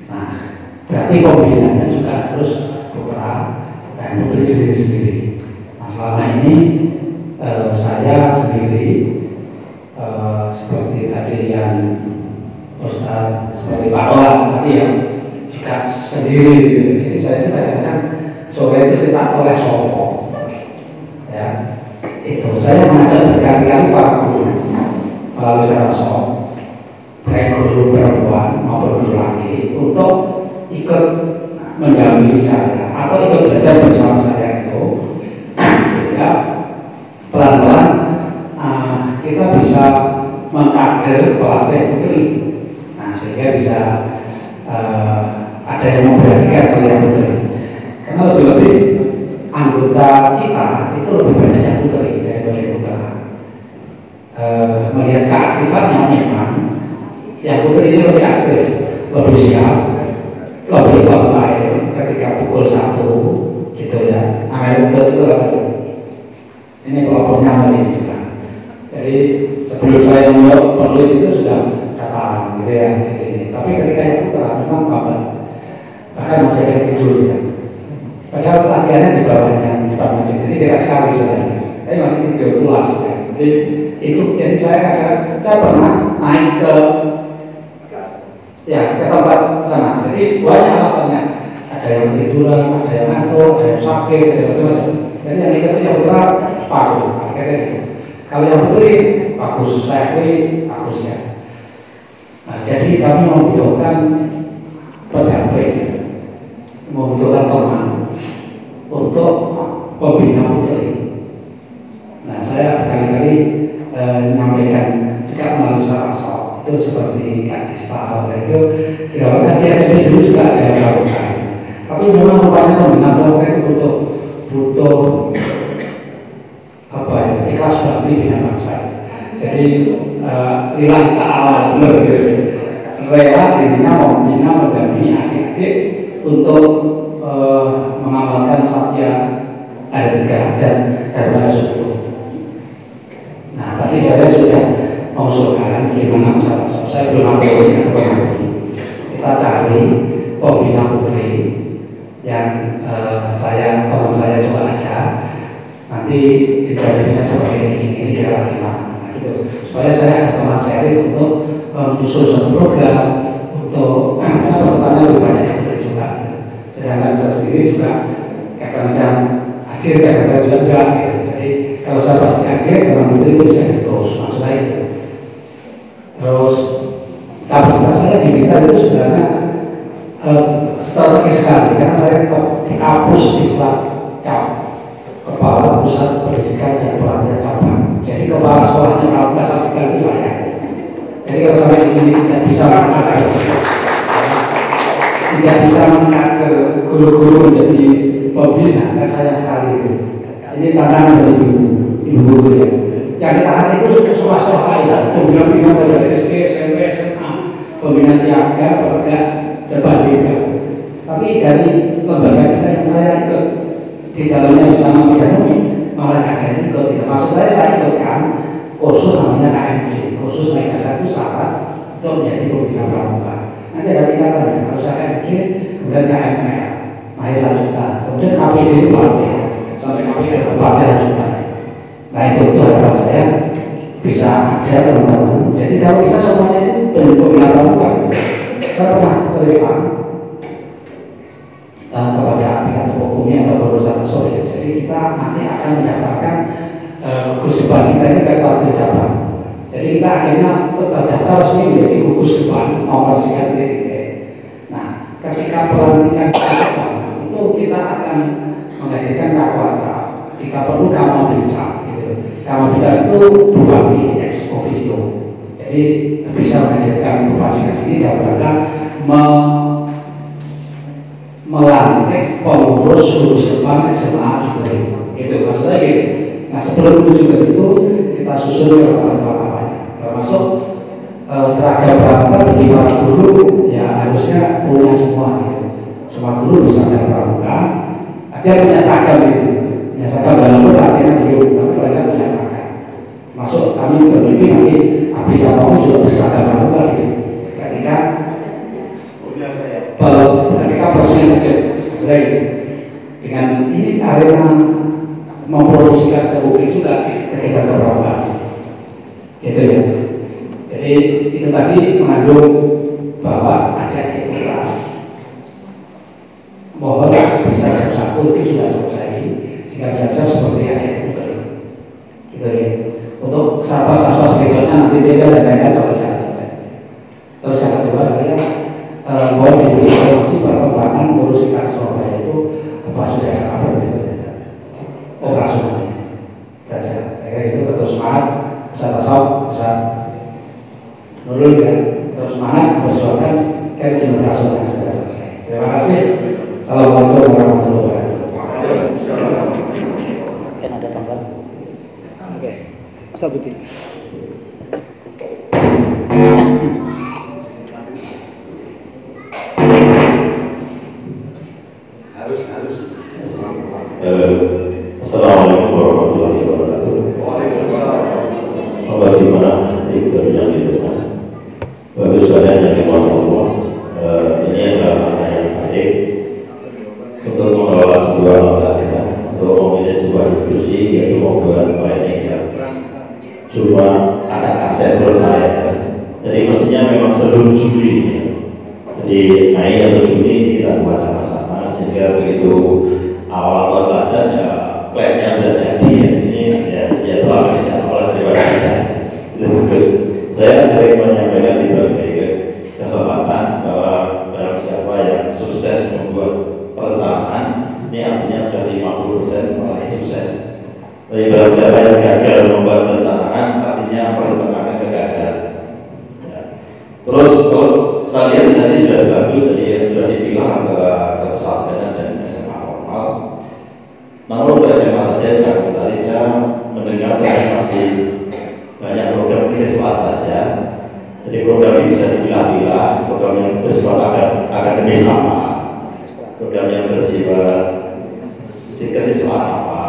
Nah, berarti pembinaannya juga harus putra dan putri sendiri-sendiri. Nah, selama ini saya sendiri seperti tadi yang Ustaz seperti Pak Toha tadi yang juga sendiri gitu. Jadi saya itu kadang-kadang sore itu saya tak oleh sopo ya, itu saya mengajak berkali-kali para guru melalui Sarasop, baik guru perempuan maupun guru laki, untuk ikut mendampingi saya atau ikut belajar bersama saya itu, sehingga pelan-pelan kita bisa mengkader pelatih putri. Nah, sehingga bisa ada yang memperhatikan kalian putri, karena lebih-lebih anggota kita itu lebih banyak yang putri daripada yang putra. Melihat keaktifannya memang yang putri ini lebih aktif, lebih siap, lebih online ketika pukul 1 gitu ya. Amel betul itu ini pelapornya ini juga. Jadi sebelum saya menjawab perlu itu sudah datang gitu ya di sini. Tapi ketika yang putra memang bahkan masih ada tidur ya. Padahal latihannya di bawahnya di depan masjid, jadi dekat sekali sebenarnya. Tapi masih tidur pulas ya. Jadi saya pernah naik ke tempat sana. Jadi banyak alasannya. Ada yang tiduran, ada yang ngantuk, ada yang sakit, ada yang macam-macam. Jadi yang ikut yang putra paruh, akhirnya gitu. Kalau yang putri bagus, saya akui bagus ya. Nah, jadi kami membutuhkan pendamping, membutuhkan teman untuk pembina putri. Nah, saya berkali-kali menyampaikan juga melalui Sarasop itu seperti Kak Dista itu kira-kira dia sendiri dulu juga ada pramuka. Tapi memang rupanya pembina pramuka itu butuh apa ya, ikhlas bakti bina bangsa. Jadi lillahi ta'ala benar gitu. Rela dirinya membina mendampingi adik-adik untuk mengamalkan Satya ayat 3 dan Dharma 10. Nah, tadi saya sudah mengusulkan gimana Sarasop. Saya belum ada kita cari pembina putri yang teman saya coba aja. Nanti dijadinya seperti ini kira-kira gimana gitu. Supaya saya ada teman saya untuk menyusun suatu program untuk karena pesertanya lebih banyak yang putri juga. Sedangkan saya sendiri juga kadang-kadang hadir, kadang-kadang juga enggak gitu. Jadi kalau saya pasti hadir, teman putri itu bisa terus, maksud saya itu. Terus kapasitas saya di Blitar itu sebenarnya strategis sekali, karena saya dihapus di Cap, Kepala Pusat Pendidikan dan Pelatihan Cabang. Jadi kepala sekolahnya pramuka Sabika itu saya. Jadi kalau sampai di sini tidak bisa mengkader guru-guru menjadi pembina, kan sayang sekali itu. Ini tantangan dari ibu guru ya. Yang ditahan itu sekolah-sekolah ya, pembina-pembina dari SD, SMP, SMA, pembina siaga, perda, dan bandika. Tapi dari lembaga kita yang saya ikut di dalamnya bersama Bidanomi, malah ada yang ikut tidak. Maksud saya ikutkan kursus namanya KMJ, kursus naik dasar itu syarat untuk menjadi pembina pramuka. Nanti ada tingkatannya, kalau saya KMJ, kemudian KMR, mahir lanjutan, kemudian KPD itu pelatihan, sampai KPD pelatihan lanjutan. Nah itu harapan saya bisa ada teman-teman. Jadi kalau bisa semuanya itu pembina pramuka. Saya pernah cerita kepada pihak hukumnya atau berusaha sore. Jadi kita nanti akan mendaftarkan gugus depan kita ini ke partai cabang. Jadi kita akhirnya terdaftar resmi menjadi gugus depan nomor sekian titik. Nah, ketika pelantikan cabang itu kita akan menghadirkan kapolda. Jika perlu kamar bicara, gitu. Kamar bicara itu bupati ex officio. Jadi bisa menghadirkan bupati ke sini dalam rangka melantik pengurus gugus depan SMA juga. Itu maksudnya gitu. Nah sebelum menuju ke situ kita susun kelengkapan-kelengkapannya, termasuk seragam pramuka bagi para guru ya harusnya punya semua gitu. Semua guru bisa pramuka, dia punya seragam gitu. Punya seragam walaupun artinya belum, tapi mereka punya seragam. Masuk kami bermimpi nanti habis kamu juga berseragam pramuka di sini. Ketika presiden sudah dengan ini arena memproduksikan ke publik juga kegiatan pramuka gitu ya. Jadi Jadi itu tadi mengandung bahwa ajaib putra. Mohon bisa jam 1 itu sudah selesai, sehingga bisa siap seperti ajaib putra. Gitu ya. Untuk siswa berikutnya nanti dia jagain sampai selesai. Terus yang kedua saya mohon diberi informasi perkembangan ngurusi Surabaya itu apa sudah ada kabar berikutnya operasionalnya. Dan saya kira itu terus semangat, bisa tasawuf, bisa nurul ya, terus semangat memperjuangkan kan izin operasional yang sudah selesai. Terima kasih. Assalamualaikum warahmatullahi wabarakatuh. Kan ada tambah. Oke. Asal Budi. Assalamualaikum warahmatullahi wabarakatuh. Bagaimana itu yang itu? Bagus sekali yang dimana Allah. Ini adalah mana yang baik untuk mengelola sebuah lembaga, untuk memanage sebuah institusi, yaitu membuat planning yang cuma ada aset menurut saya. Jadi mestinya memang sebelum Juli, jadi Mei atau Juni kita buat sama-sama sehingga begitu awal tahun belajar ya plannya sudah jadi ya. Ini ya telah tidak oleh daripada kita itu bagus. Saya sering menyampaikan di berbagai kesempatan bahwa barang siapa yang sukses membuat perencanaan ini artinya sudah 50% meraih sukses. Tapi barang siapa yang gagal membuat perencanaan artinya perencanaan kegagalan. Ya. Terus kalau saya lihat tadi sudah bagus, jadi sudah dipilah antara kepesantrenan dan SMA formal. Namun untuk SMA saja saya komentari, saya mendengar masih banyak program kesiswaan saja. Jadi program ini bisa dipilah-pilah, program yang bersifat akademis apa, program yang bersifat kesiswaan apa,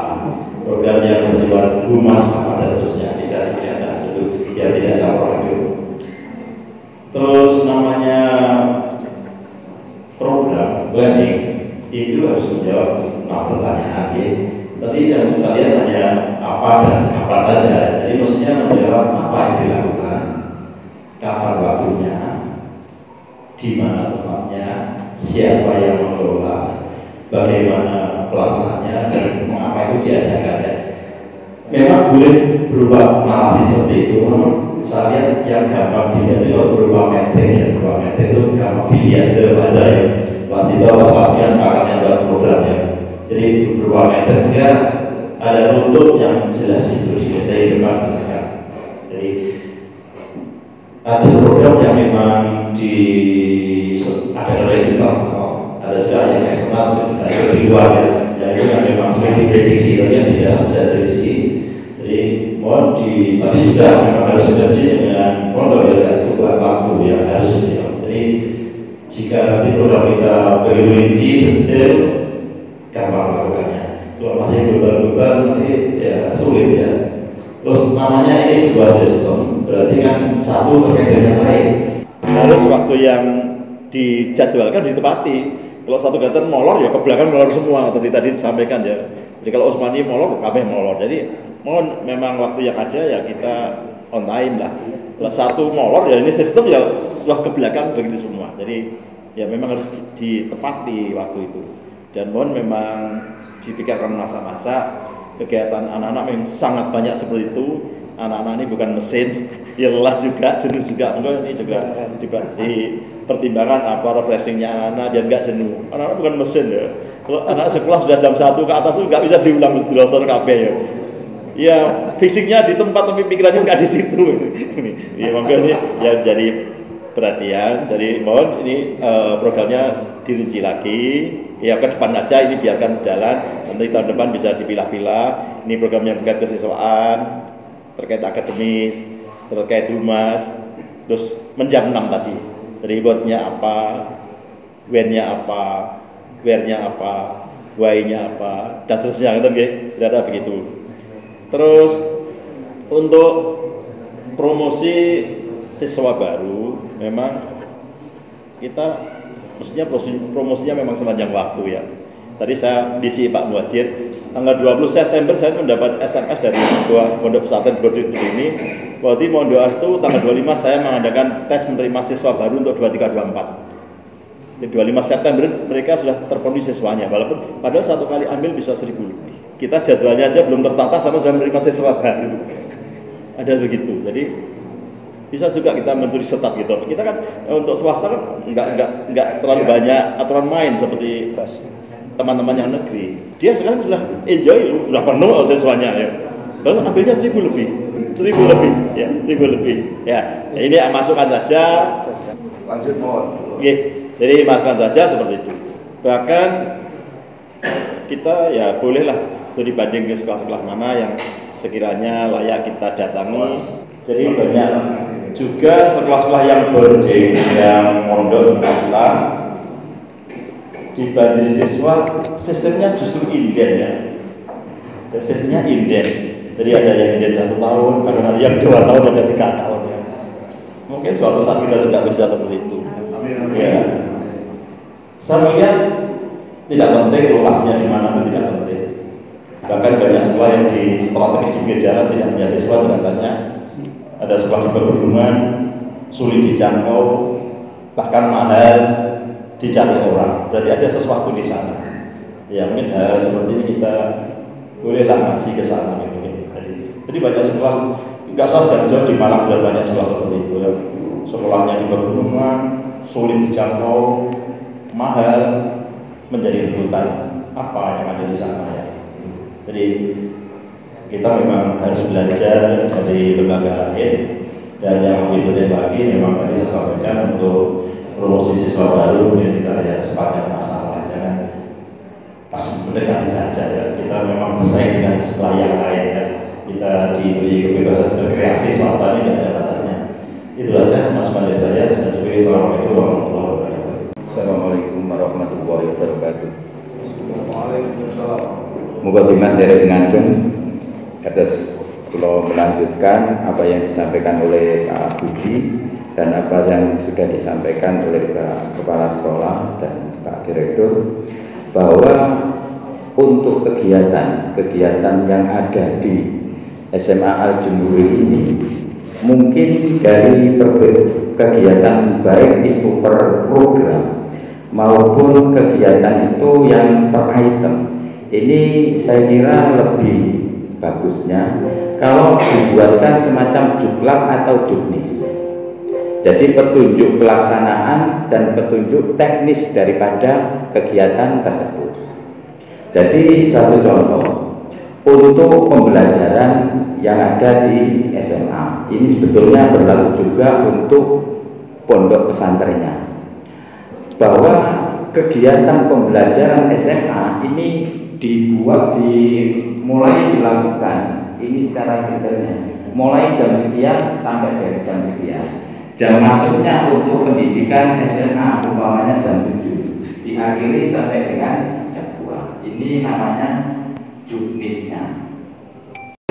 program yang bersifat humas apa dan seterusnya bisa dipilih dulu biar tidak campur aduk. Terus namanya program planning itu harus menjawab pertanyaan ya. Tadi yang saya tanya apa dan kapan saja, jadi mestinya menjawab apa yang dilakukan, kapan waktunya, di mana tempatnya, siapa yang mengelola, bagaimana pelaksanaannya, dan mengapa itu diadakan ya. Memang boleh berupa narasi seperti itu, memang saya lihat yang gampang dilihat itu berupa metrik ya, berupa metrik itu gampang dilihat daripada ya masih tahu pasalnya pakatnya buat programnya. Jadi berupa metrik sehingga ada runtut yang jelas itu dari depan belakang. Jadi ada program yang memang ada oleh kita, ada juga yang eksternal, ada di luar ya. Yang itu yang memang sudah diprediksi, tapi yang tidak bisa diprediksi. Jadi mohon tadi sudah memang harus sinergi dengan pondok ya, itu waktu yang harus dilakukan. Jadi jika nanti program kita begitu rinci, detail, gampang melakukannya. Kalau masih global-global nanti ya sulit ya. Terus namanya ini sebuah sistem, berarti kan satu terkait dengan yang lain. Harus waktu yang dijadwalkan ditepati. Kalau satu kegiatan molor ya ke belakang molor semua, tadi disampaikan ya. Jadi kalau Usmani molor, kami molor. Jadi mohon memang waktu yang ada ya kita on time lah. Kalau satu molor ya ini sistem ya telah ke belakang begitu semua. Jadi ya memang harus ditepati waktu itu. Dan mohon memang dipikirkan masa-masa kegiatan anak-anak yang sangat banyak seperti itu. Anak-anak ini bukan mesin, ya lelah juga, jenuh juga. Mungkin ini juga di pertimbangan apa refreshingnya anak-anak dan nggak jenuh. Anak-anak bukan mesin ya. Kalau anak sekolah sudah jam 1 ke atas itu nggak bisa diulang dilosor KB ya. Ya fisiknya di tempat tapi pikirannya nggak di situ. Ya mungkin ini ya jadi perhatian. Jadi mohon ini programnya dirinci lagi. Ya ke depan aja ini biarkan jalan. Nanti tahun depan bisa dipilah-pilah. Ini program yang terkait kesiswaan, terkait akademis, terkait humas, terus menjam 6 tadi. Jadi buatnya apa, when-nya apa, where-nya apa, why-nya apa, dan seterusnya gitu, tidak begitu. Terus untuk promosi siswa baru, memang kita mestinya promosinya memang sepanjang waktu ya. Tadi saya disi Pak Muhajir, tanggal 20 September saya mendapat SMS dari Ketua Pondok Pesantren Brodit ini, berarti Pondok Astu tanggal 25 saya mengadakan tes menerima siswa baru untuk 23-24. Di 25 September mereka sudah terpenuhi siswanya, walaupun padahal satu kali ambil bisa 1000 lebih. Kita jadwalnya aja belum tertata sama sudah menerima siswa baru. Ada begitu, jadi bisa juga kita mencuri setat gitu. Kita kan untuk swasta kan nggak terlalu banyak aturan main seperti teman-teman yang negeri. Dia sekarang sudah enjoy, sudah penuh siswanya ya. Lalu ambilnya 1000 lebih, 1000 lebih, ya 1000 lebih. Ya, ini masukkan saja. Lanjut mohon. Oke, jadi masukkan saja seperti itu. Bahkan kita ya bolehlah studi banding ke sekolah-sekolah mana yang sekiranya layak kita datangi. Jadi banyak juga sekolah-sekolah yang boarding, yang mondok sekolah dibanjiri siswa, sistemnya justru inden ya. Sistemnya inden. Jadi ada yang inden 1 tahun, ada yang 2 tahun, ada 3 tahun ya. Mungkin suatu saat kita juga bisa seperti itu. Ya. Saya melihat tidak penting lokasinya di mana itu tidak penting. Bahkan banyak sekolah yang di strategis di pinggir jalan tidak punya siswa juga banyak. Ada sekolah di pegunungan, sulit dijangkau, bahkan mahal dicari orang. Berarti ada sesuatu di sana. Ya mungkin hal seperti ini kita bolehlah ngaji ke sana mungkin. Jadi banyak sekolah, nggak usah jauh-jauh di Malang sudah banyak sekolah seperti itu ya. Sekolahnya di pegunungan, sulit dijangkau, mahal, menjadi rebutan apa yang ada di sana ya. Jadi kita memang harus belajar dari lembaga lain, dan yang lebih penting lagi memang tadi saya sampaikan untuk promosi siswa baru yang kita lihat sepanjang masalah, jangan pas mendekati saja ya. Kita memang bersaing dengan sekolah yang lain ya. Kita diberi kebebasan berkreasi, swasta ini tidak ada batasnya. Itu saja Mas dari saya. Saya sebagai Assalamualaikum warahmatullahi wabarakatuh. Assalamualaikum warahmatullahi wabarakatuh. Waalaikumsalam. Muga biman dari ngajeng atas kalau melanjutkan apa yang disampaikan oleh Pak Budi dan apa yang sudah disampaikan oleh Pak Kepala Sekolah dan Pak Direktur, bahwa untuk kegiatan yang ada di SMA Al-Jumhuri ini mungkin dari kegiatan baik itu per program maupun kegiatan itu yang per item, ini saya kira lebih bagusnya kalau dibuatkan semacam juklak atau juknis. Jadi petunjuk pelaksanaan dan petunjuk teknis daripada kegiatan tersebut. Jadi satu contoh untuk pembelajaran yang ada di SMA, ini sebetulnya berlaku juga untuk pondok pesantrennya, bahwa kegiatan pembelajaran SMA ini mulai dilakukan ini secara detailnya, mulai jam sekian sampai dari jam sekian. Jam masuknya untuk pendidikan SMA umpamanya jam 7, diakhiri sampai dengan jam 2. Ini namanya juknisnya.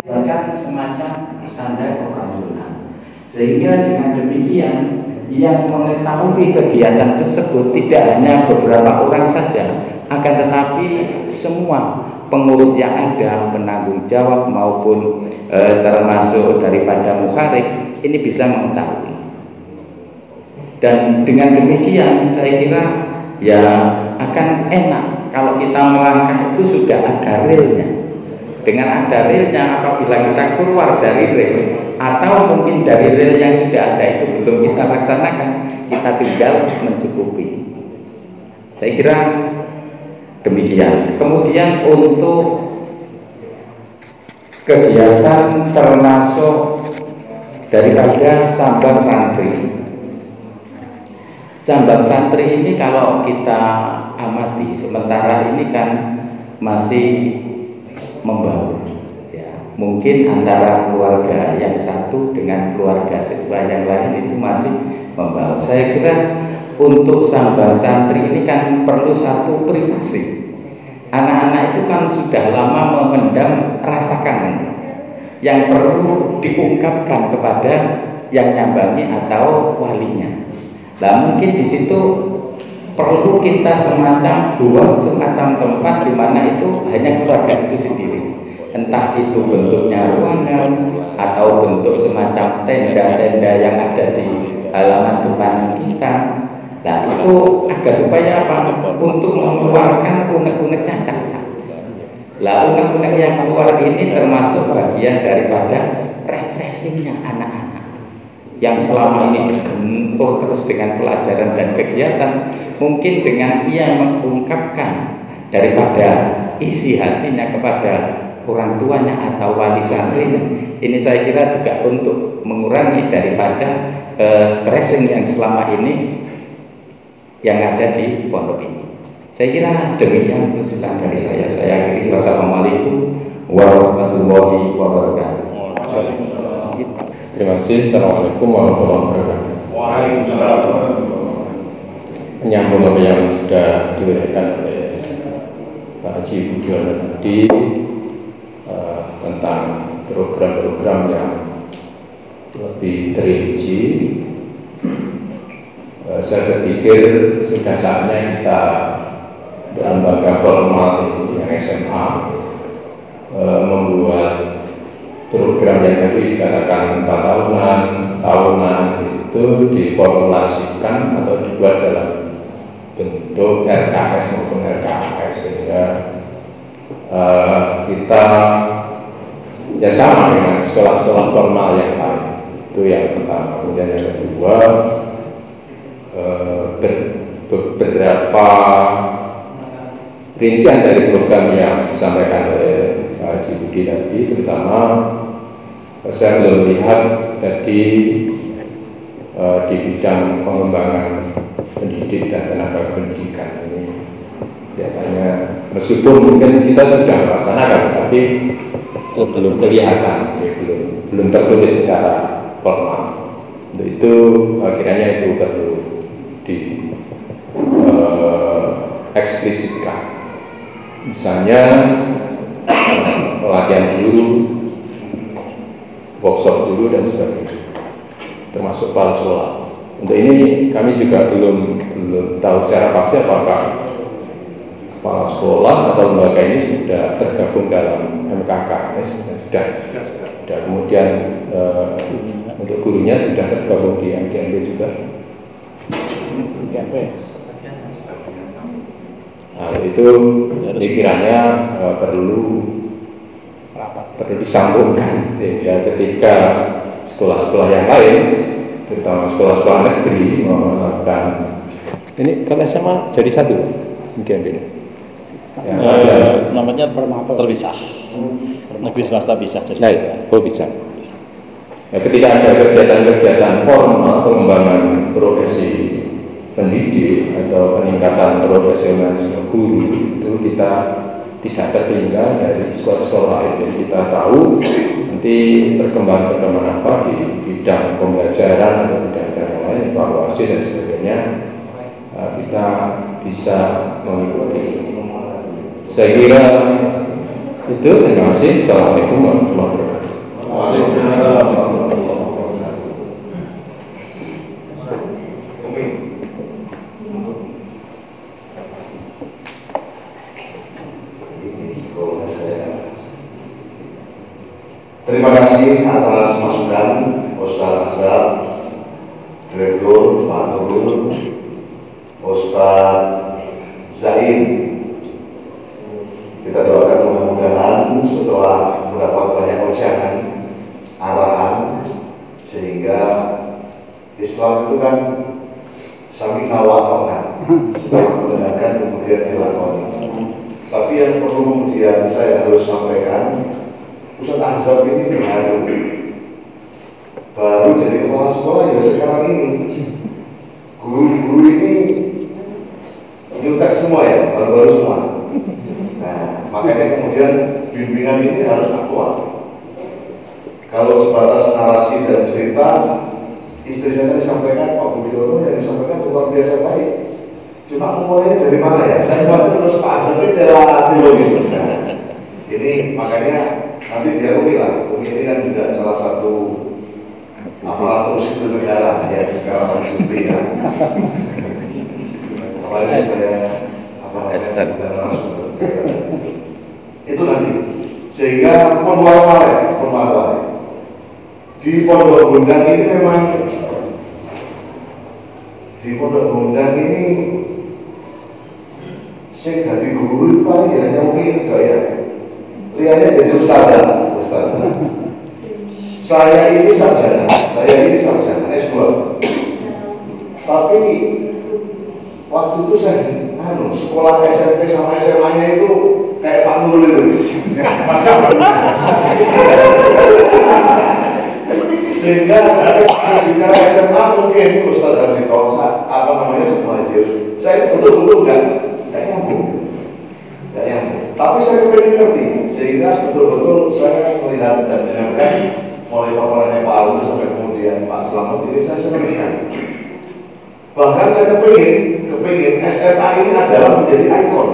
Bahkan semacam standar operasional. Sehingga dengan demikian yang mengetahui kegiatan tersebut tidak hanya beberapa orang saja, akan tetapi semua pengurus yang ada, penanggung jawab maupun termasuk daripada musyarik ini bisa mengetahui. Dan dengan demikian saya kira ya akan enak kalau kita melangkah itu sudah ada realnya. Dengan ada realnya, apabila kita keluar dari rel atau mungkin dari rel yang sudah ada itu belum kita laksanakan, kita tinggal mencukupi. Saya kira demikian. Kemudian untuk kegiatan termasuk daripada sambat santri. Sambat santri ini kalau kita amati sementara ini kan masih membaur, ya. Mungkin antara keluarga yang satu dengan keluarga siswa yang lain itu masih membaur. Saya kira untuk sambat santri ini kan perlu satu privasi. Anak-anak itu kan sudah lama memendam rasa kangen yang perlu diungkapkan kepada yang nyambangi atau walinya. Nah mungkin di situ perlu kita semacam buat semacam tempat di mana itu hanya keluarga itu sendiri, entah itu bentuknya ruangan atau bentuk semacam tenda-tenda yang ada di halaman depan kita. Nah itu agar supaya apa? Untuk mengeluarkan unek-uneknya cacat. Lah unek-unek yang keluar ini termasuk bagian daripada refreshingnya anak-anak yang selama ini dibentur terus dengan pelajaran dan kegiatan. Mungkin dengan ia mengungkapkan daripada isi hatinya kepada orang tuanya atau wali santrinya, ini saya kira juga untuk mengurangi daripada stressing yang selama ini yang ada di pondok ini. Saya kira demikian usulan dari saya. Saya akhiri. Wassalamualaikum warahmatullahi wabarakatuh. Terima kasih. Assalamualaikum warahmatullahi wabarakatuh. Waalaikumsalam. Menyambung apa yang sudah diuraikan oleh Pak Haji Budiono tadi tentang program-program yang lebih terinci, saya berpikir sudah saatnya kita lembaga formal ini yang SMA membuat program yang tadi dikatakan 4 tahunan itu diformulasikan atau dibuat dalam bentuk RKS maupun RKS, sehingga kita ya sama dengan sekolah-sekolah formal yang lain. Itu yang pertama. Kemudian yang kedua, beberapa rincian dari program yang disampaikan oleh Pak Haji Budi tadi, terutama saya belum lihat tadi di bidang pengembangan pendidik dan tenaga pendidikan ini kelihatannya, meskipun mungkin kita sudah melaksanakan, tapi belum kelihatan, ya, belum tertulis secara formal. Untuk itu kiranya itu perlu di eksplisitkan, misalnya pelatihan dulu, workshop dulu dan sebagainya, termasuk kepala sekolah. Untuk ini kami juga belum tahu secara pasti apakah kepala sekolah atau lembaga ini sudah tergabung dalam MKKS, sudah. Kemudian untuk gurunya sudah tergabung di MGMP juga. Nah, itu dikiranya perlu disambungkan, sehingga ketika sekolah-sekolah yang lain, terutama sekolah-sekolah negeri melakukan ini, kalau SMA jadi satu mungkin ini namanya terpisah, negeri swasta bisa jadi. Nah, bisa. Nah, ketika ada kegiatan-kegiatan formal pengembangan profesi pendidik atau peningkatan profesionalisme guru, itu kita tidak tertinggal dari sekolah-sekolah lain. Jadi kita tahu nanti perkembangan apa di bidang pembelajaran atau bidang yang lain, evaluasi dan sebagainya, kita bisa mengikuti. Saya kira itu. Terima kasih. Assalamualaikum warahmatullahi wabarakatuh. Terima kasih atas masukan Ustaz Azhar, Direktur Pak Nurul, Ustaz Zain. Kita doakan mudah-mudahan setelah mendapat banyak ucapan, arahan, sehingga Islam itu kan samina wa ta'ah, setelah mendengarkan kemudian dilakoni. Tapi yang perlu kemudian saya harus sampaikan, Ustaz Azhar ini baru jadi kepala sekolah ya sekarang ini. Guru-guru ini nyutek semua ya, baru-baru semua. Nah, makanya kemudian bimbingan ini harus aktual. Kalau sebatas narasi dan cerita, istri saya disampaikan, Pak Budiono yang disampaikan luar biasa baik. Cuma mulainya dari mana ya? Saya buat terus Pak Azhar itu teologi. Ini makanya nanti biar Umi lah. Umi ini kan juga salah satu aparatur sipil negara ya sekarang harus ya. apalagi saya itu nanti sehingga pemwal-wal di Pondok Gondang ini memang saya ganti guru paling hanya mungkin ya lihatnya jadi ustadzah. Saya ini sarjana S2, tapi waktu itu saya sekolah SMP sama SMA-nya itu kayak Pak Nurul itu. Sehingga ketika bicara SMA mungkin Ustaz harus tahu apa namanya Muhajir. Saya betul-betul nggak nyambung. Tapi saya pengen ngerti, sehingga betul-betul saya melihat dan mendengarkan mulai paparannya Pak Aldo sampai kemudian Pak Selamat ini saya senang sekali. Bahkan saya kepingin SMA ini adalah menjadi ikon.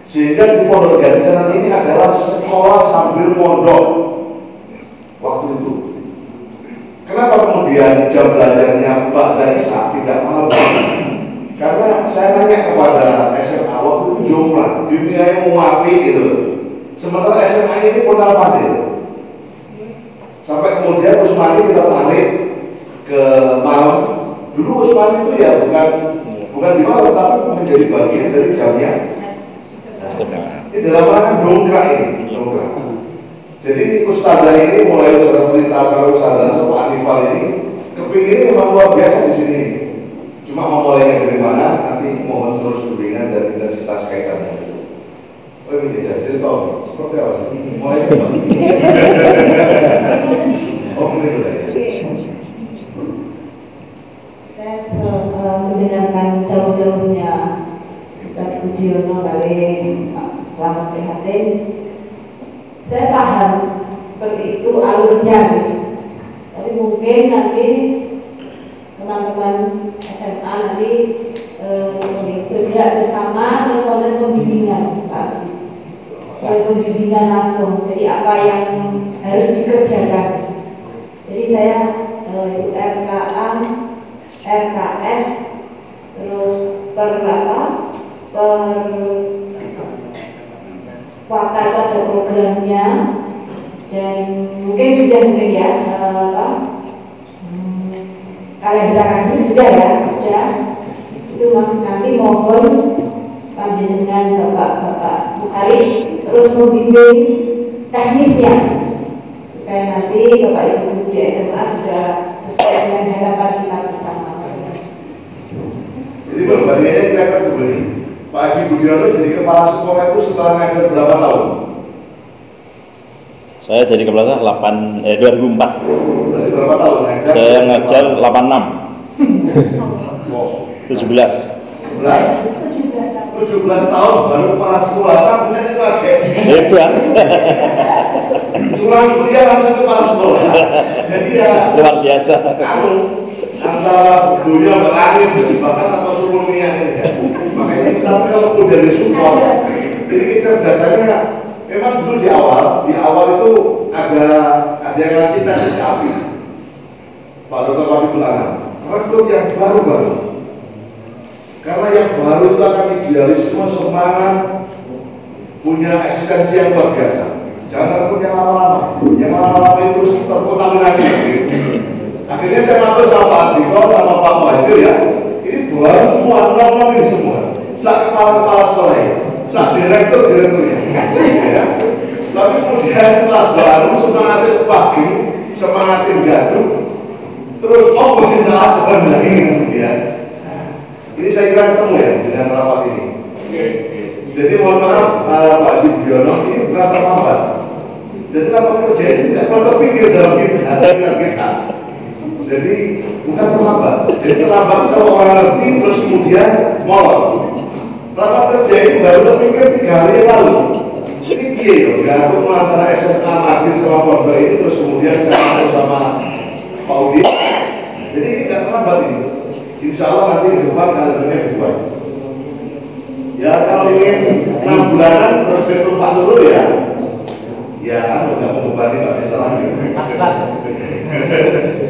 Sehingga di Pondok Gading ini adalah sekolah sambil mondok waktu itu. Kenapa kemudian jam belajarnya Pak Daisa tidak malam? Karena saya nanya kepada SMA waktu itu jomblo, dunia yang mengapi gitu. Sementara SMA ini pondal pandai. Sampai kemudian Usmani kita tarik ke malam. Dulu Usmani itu ya bukan di malam, tapi menjadi bagian dari jamnya. Ini dalam rangka dongkrak ini. Jadi ustazah ini mulai sudah perintah ustazah sama Anifal ini kepingin memang luar biasa di sini. Cuma mau mulainya dari mana nanti mohon terus bimbingan dan intensitas kaitannya. Oh ini jadi tahu seperti apa sih? Mulai dari oh begitu ya. Saya mendengarkan daun-daunnya Ustaz Budiono kali Pak Selamat Prihatin. Saya paham seperti itu alurnya, tapi mungkin nanti teman-teman SMA nanti bergerak bersama terus konten pembimbingan Pak Haji, pembimbingan langsung. Jadi apa yang harus dikerjakan. Jadi saya itu RKA, RKS, terus pakar pada programnya dan mungkin ya kalian berangkat ini sudah itu nanti mohon panjenengan Bapak Bukhari terus membimbing teknisnya supaya nanti Bapak Ibu guru di SMA juga sesuai dengan harapan kita bersama. Jadi perbandingannya kita akan begini. Pak Haji Budiono jadi kepala sekolah itu setelah ngajar berapa tahun? Saya jadi kepala 2004. Berarti berapa tahun ngajar? Saya ngajar 86. 17 tahun baru kepala sekolah, sampai itu agak hebat. Pulang kuliah langsung kepala sekolah. Jadi ya luar biasa. Antara dunia berlangit bahkan tanpa suruh minyak ini ya. Makanya kita kalau dari support, jadi kecerdasannya memang dulu di awal itu ada yang ngasih tes api Pak Dr. Wahidul Anam rekrut yang baru-baru karena yang baru itu akan idealisme, semangat, punya eksistensi yang luar biasa. Jangan rekrut yang lama-lama itu terkontaminasi. Akhirnya saya mampir sama Pak Jiko sama Pak Muhajir ya, ini baru semua, ngomong ini semua saat kepala sekolah ya, saat direkturnya ya. Tapi kemudian setelah baru semangatin pagi, semangatin gaduh, terus opposisi lakukan lagi kemudian. Ini saya kira ketemu ya dengan rapat ini. Jadi mohon maaf Pak Haji Budiono ini bukan terlambat. Jadi rapat kerja ini tidak pernah terpikir dalam kita. Jadi bukan terlambat. Jadi terlambat kalau orang ngerti terus kemudian molor. Rapat kerja ini baru terpikir 3 hari yang lalu. Ini piye loh, gabung antara SMA Madin sama Pondok ini terus kemudian saya ketemu sama Pak Udi. Jadi ini tidak terlambat ini. Insya Allah nanti ke depan kadernya dibuat. Ya kalau ingin 6 bulanan terus betul Pak Nurul ya. Ya, nggak membebani Pak Desa lagi.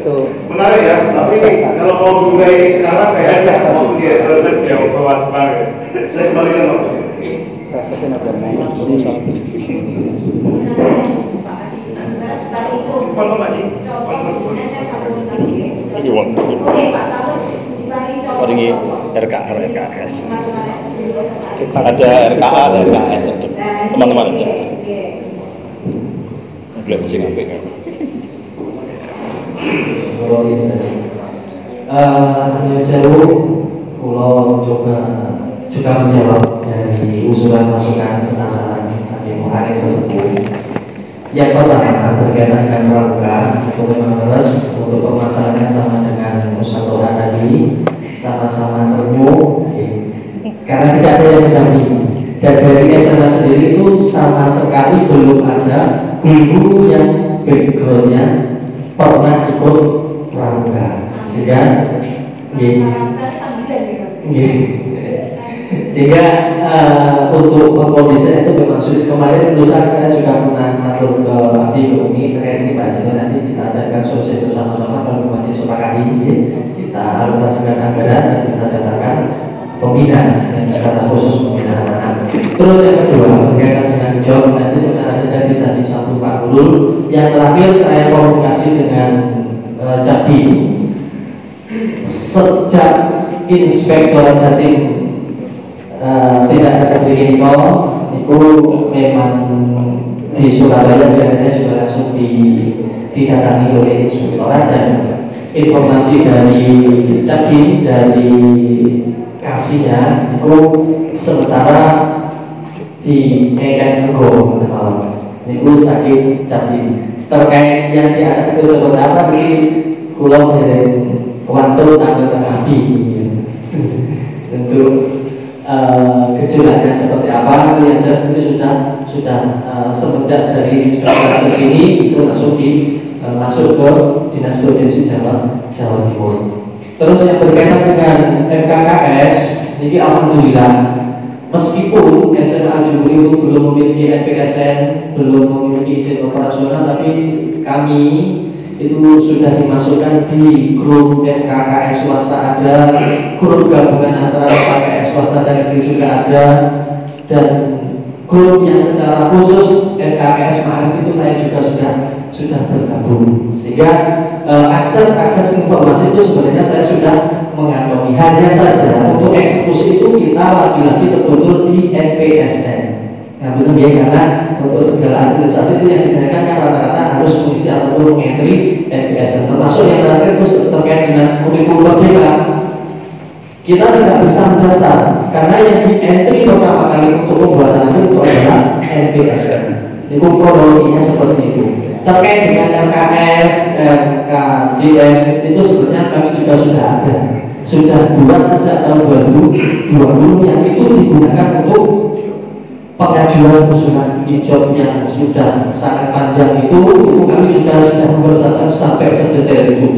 Itu menarik ya, tapi kalau mau dimulai sekarang kayaknya mau dia proses dia luas banget. Saya kembalikan Pak. prosesnya udah naik jadi salah ini RKS ada RKA ada RKS teman-teman aja boleh mesti ngapain kan Sewu kalau coba juga menjawab dari usulan masukan serta saran dari muharif tersebut. Yang pertama berkaitan dengan pramuka itu memang terus untuk permasalahannya sama dengan Musatora tadi sama-sama ternyuh karena tidak ada yang mendampingi dan dari SMA sendiri itu sama sekali belum ada guru yang backgroundnya pernah ikut pramuka sehingga sehingga untuk mengkondisikan itu memang sulit. Kemarin lusa saya juga pernah ngatur ke Abdi Umi terkait ini Pak Sehingga nanti kita ajarkan solusi bersama-sama kalau memang disepakati kita alokasikan anggaran dan kita daftarkan pembina yang secara khusus pembina anak-anak. Terus yang kedua berkaitan dengan job nanti sebenarnya bisa disambung Pak Guru. Yang terakhir saya komunikasi dengan Jakdi sejak Inspektor Jatim tidak ada info itu memang di Surabaya biasanya sudah langsung didatangi oleh inspektorat dan informasi dari Jakdim dari kasihnya itu sementara di Medan Nego itu sakit Jakdim terkait yang di atas itu sebenarnya di Pulau dari Wantu tanggal Nabi untuk gejalanya seperti apa yang jelas ini sudah semenjak dari sekolah ke sini itu langsung masuk ke Dinas Provinsi Jawa Timur. Terus yang berkaitan dengan MKKS ini alhamdulillah meskipun SMA Jumri itu belum memiliki NPSN belum memiliki izin operasional tapi kami itu sudah dimasukkan di grup MKKS swasta ada, grup gabungan antara MKKS swasta dan negeri juga ada, dan grup yang secara khusus MKKS Ma'arif itu saya juga sudah bergabung. Sehingga akses informasi itu sebenarnya saya sudah mengantongi. Hanya saja untuk eksekusi itu kita lagi-lagi terbentur di NPSN. Nah benar ya karena untuk segala administrasi itu yang ditanyakan kan rata-rata harus mengisi ataupun mengentry NPSN termasuk yang terakhir itu terkait dengan kurikulum merdeka kita tidak bisa mendaftar karena yang di entry pertama kali untuk pembuatan itu adalah NPSN itu kronologinya seperti itu terkait dengan RKS, RKJM itu sebenarnya kami juga sudah buat sejak tahun 2020 yang itu digunakan untuk pengajuan usulan job yang sudah sangat panjang itu kami juga sudah mempersiapkan sampai sedetail itu.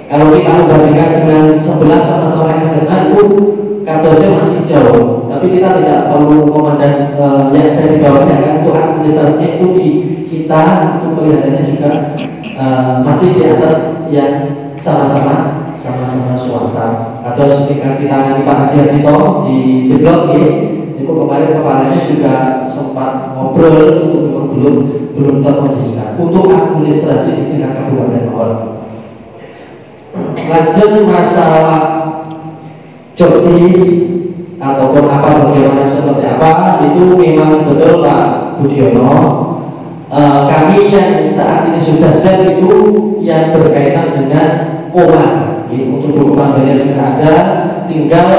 Kalau kita membandingkan dengan 11 sama-sama SMA itu kadosnya masih jauh, tapi kita tidak perlu komandan yang ada di bawahnya kan untuk administrasinya itu di kita untuk kelihatannya juga masih di atas yang sama-sama swasta. Atau ketika kita Pak Haji Hasito di Jeblok itu kemarin kepalanya juga sempat ngobrol itu memang belum terkondisikan untuk administrasi di tingkat kabupaten Bogor. Lanjut masalah jobdesk ataupun apa bagaimana seperti apa itu memang betul Pak Budiono. Kami yang saat ini sudah siap itu yang berkaitan dengan koma untuk buku panggilnya juga ada tinggal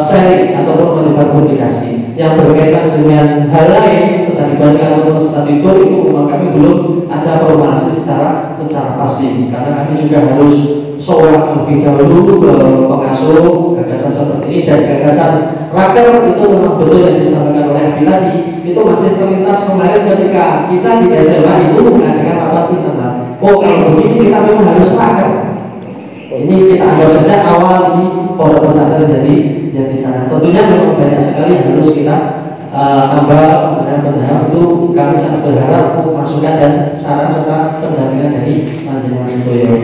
sharing ataupun manfaat komunikasi yang berkaitan dengan hal lain setelah dibandingkan ataupun statutor itu memang kami belum ada formasi secara pasti karena kami juga harus sholat lebih dahulu ke pengasuh gagasan seperti ini dan gagasan raker itu memang betul yang disampaikan oleh Abi tadi itu masih terlintas kemarin ketika kita di SMA itu mengadakan rapat internal kalau begini kita memang harus raker ini kita anggap saja awal di pondok pesantren jadi yang di sana tentunya memang banyak sekali yang harus kita tambah pendampingan itu kami sangat berharap masukan dan saran serta pendampingan dari Panjenengan Sedoyo.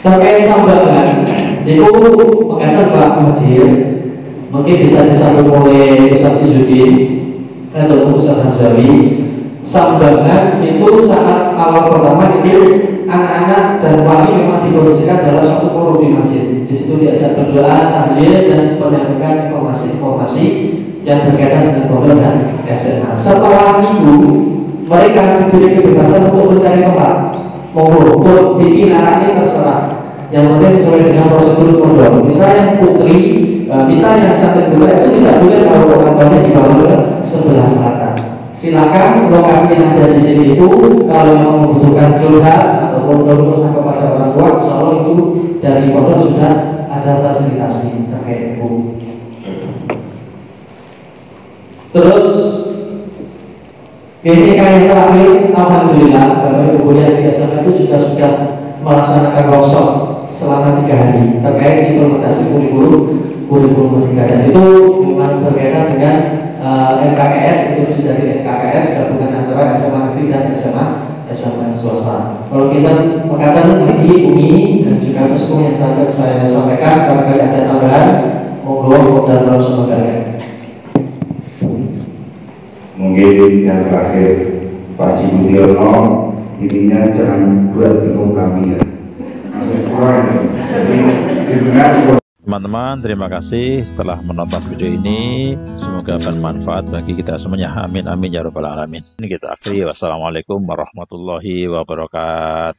Terkait sambangan, itu mengatakan Pak Mujir, mungkin bisa disambung oleh Ustaz Izzuddin atau Ustaz Hamzawi. Sambangan itu saat awal pertama itu anak-anak dan wali memang dipromosikan dalam satu forum di masjid. Di situ diajak berdoa, tahlil dan menyampaikan informasi yang berkaitan dengan pondok dan SMA. Setelah itu mereka diberi kebebasan untuk mencari tempat, untuk dipinarani terserah. Yang penting sesuai dengan prosedur pondok. Misalnya putri, misalnya santri putra itu tidak boleh kalau orang tuanya dibawa ke sebelah selatan. Silakan lokasi yang ada di sini itu kalau memang membutuhkan curhat ataupun berpesan kepada orang tua, insya Allah itu dari pondok sudah ada fasilitasi terkait itu. Terus ini yang terakhir, alhamdulillah Bapak Ibu yang di SMA itu juga sudah melaksanakan workshop selama 3 hari terkait implementasi kurikulum Merdeka, dan itu memang berbeda dengan MKKS, itu dari MKKS gabungan antara SMA negeri dan SMA swasta. Kalau kita mengatakan ini Umi dan juga sesuatu yang saya sampaikan, barangkali ada tambahan, monggo dan langsung mendengarkan. Mungkin yang terakhir Pak Haji Budiono, intinya jangan buat bingung kami ya. Teman-teman, terima kasih telah menonton video ini. Semoga bermanfaat bagi kita semuanya. Amin amin ya rabbal alamin. Kita akhiri. Wassalamualaikum warahmatullahi wabarakatuh.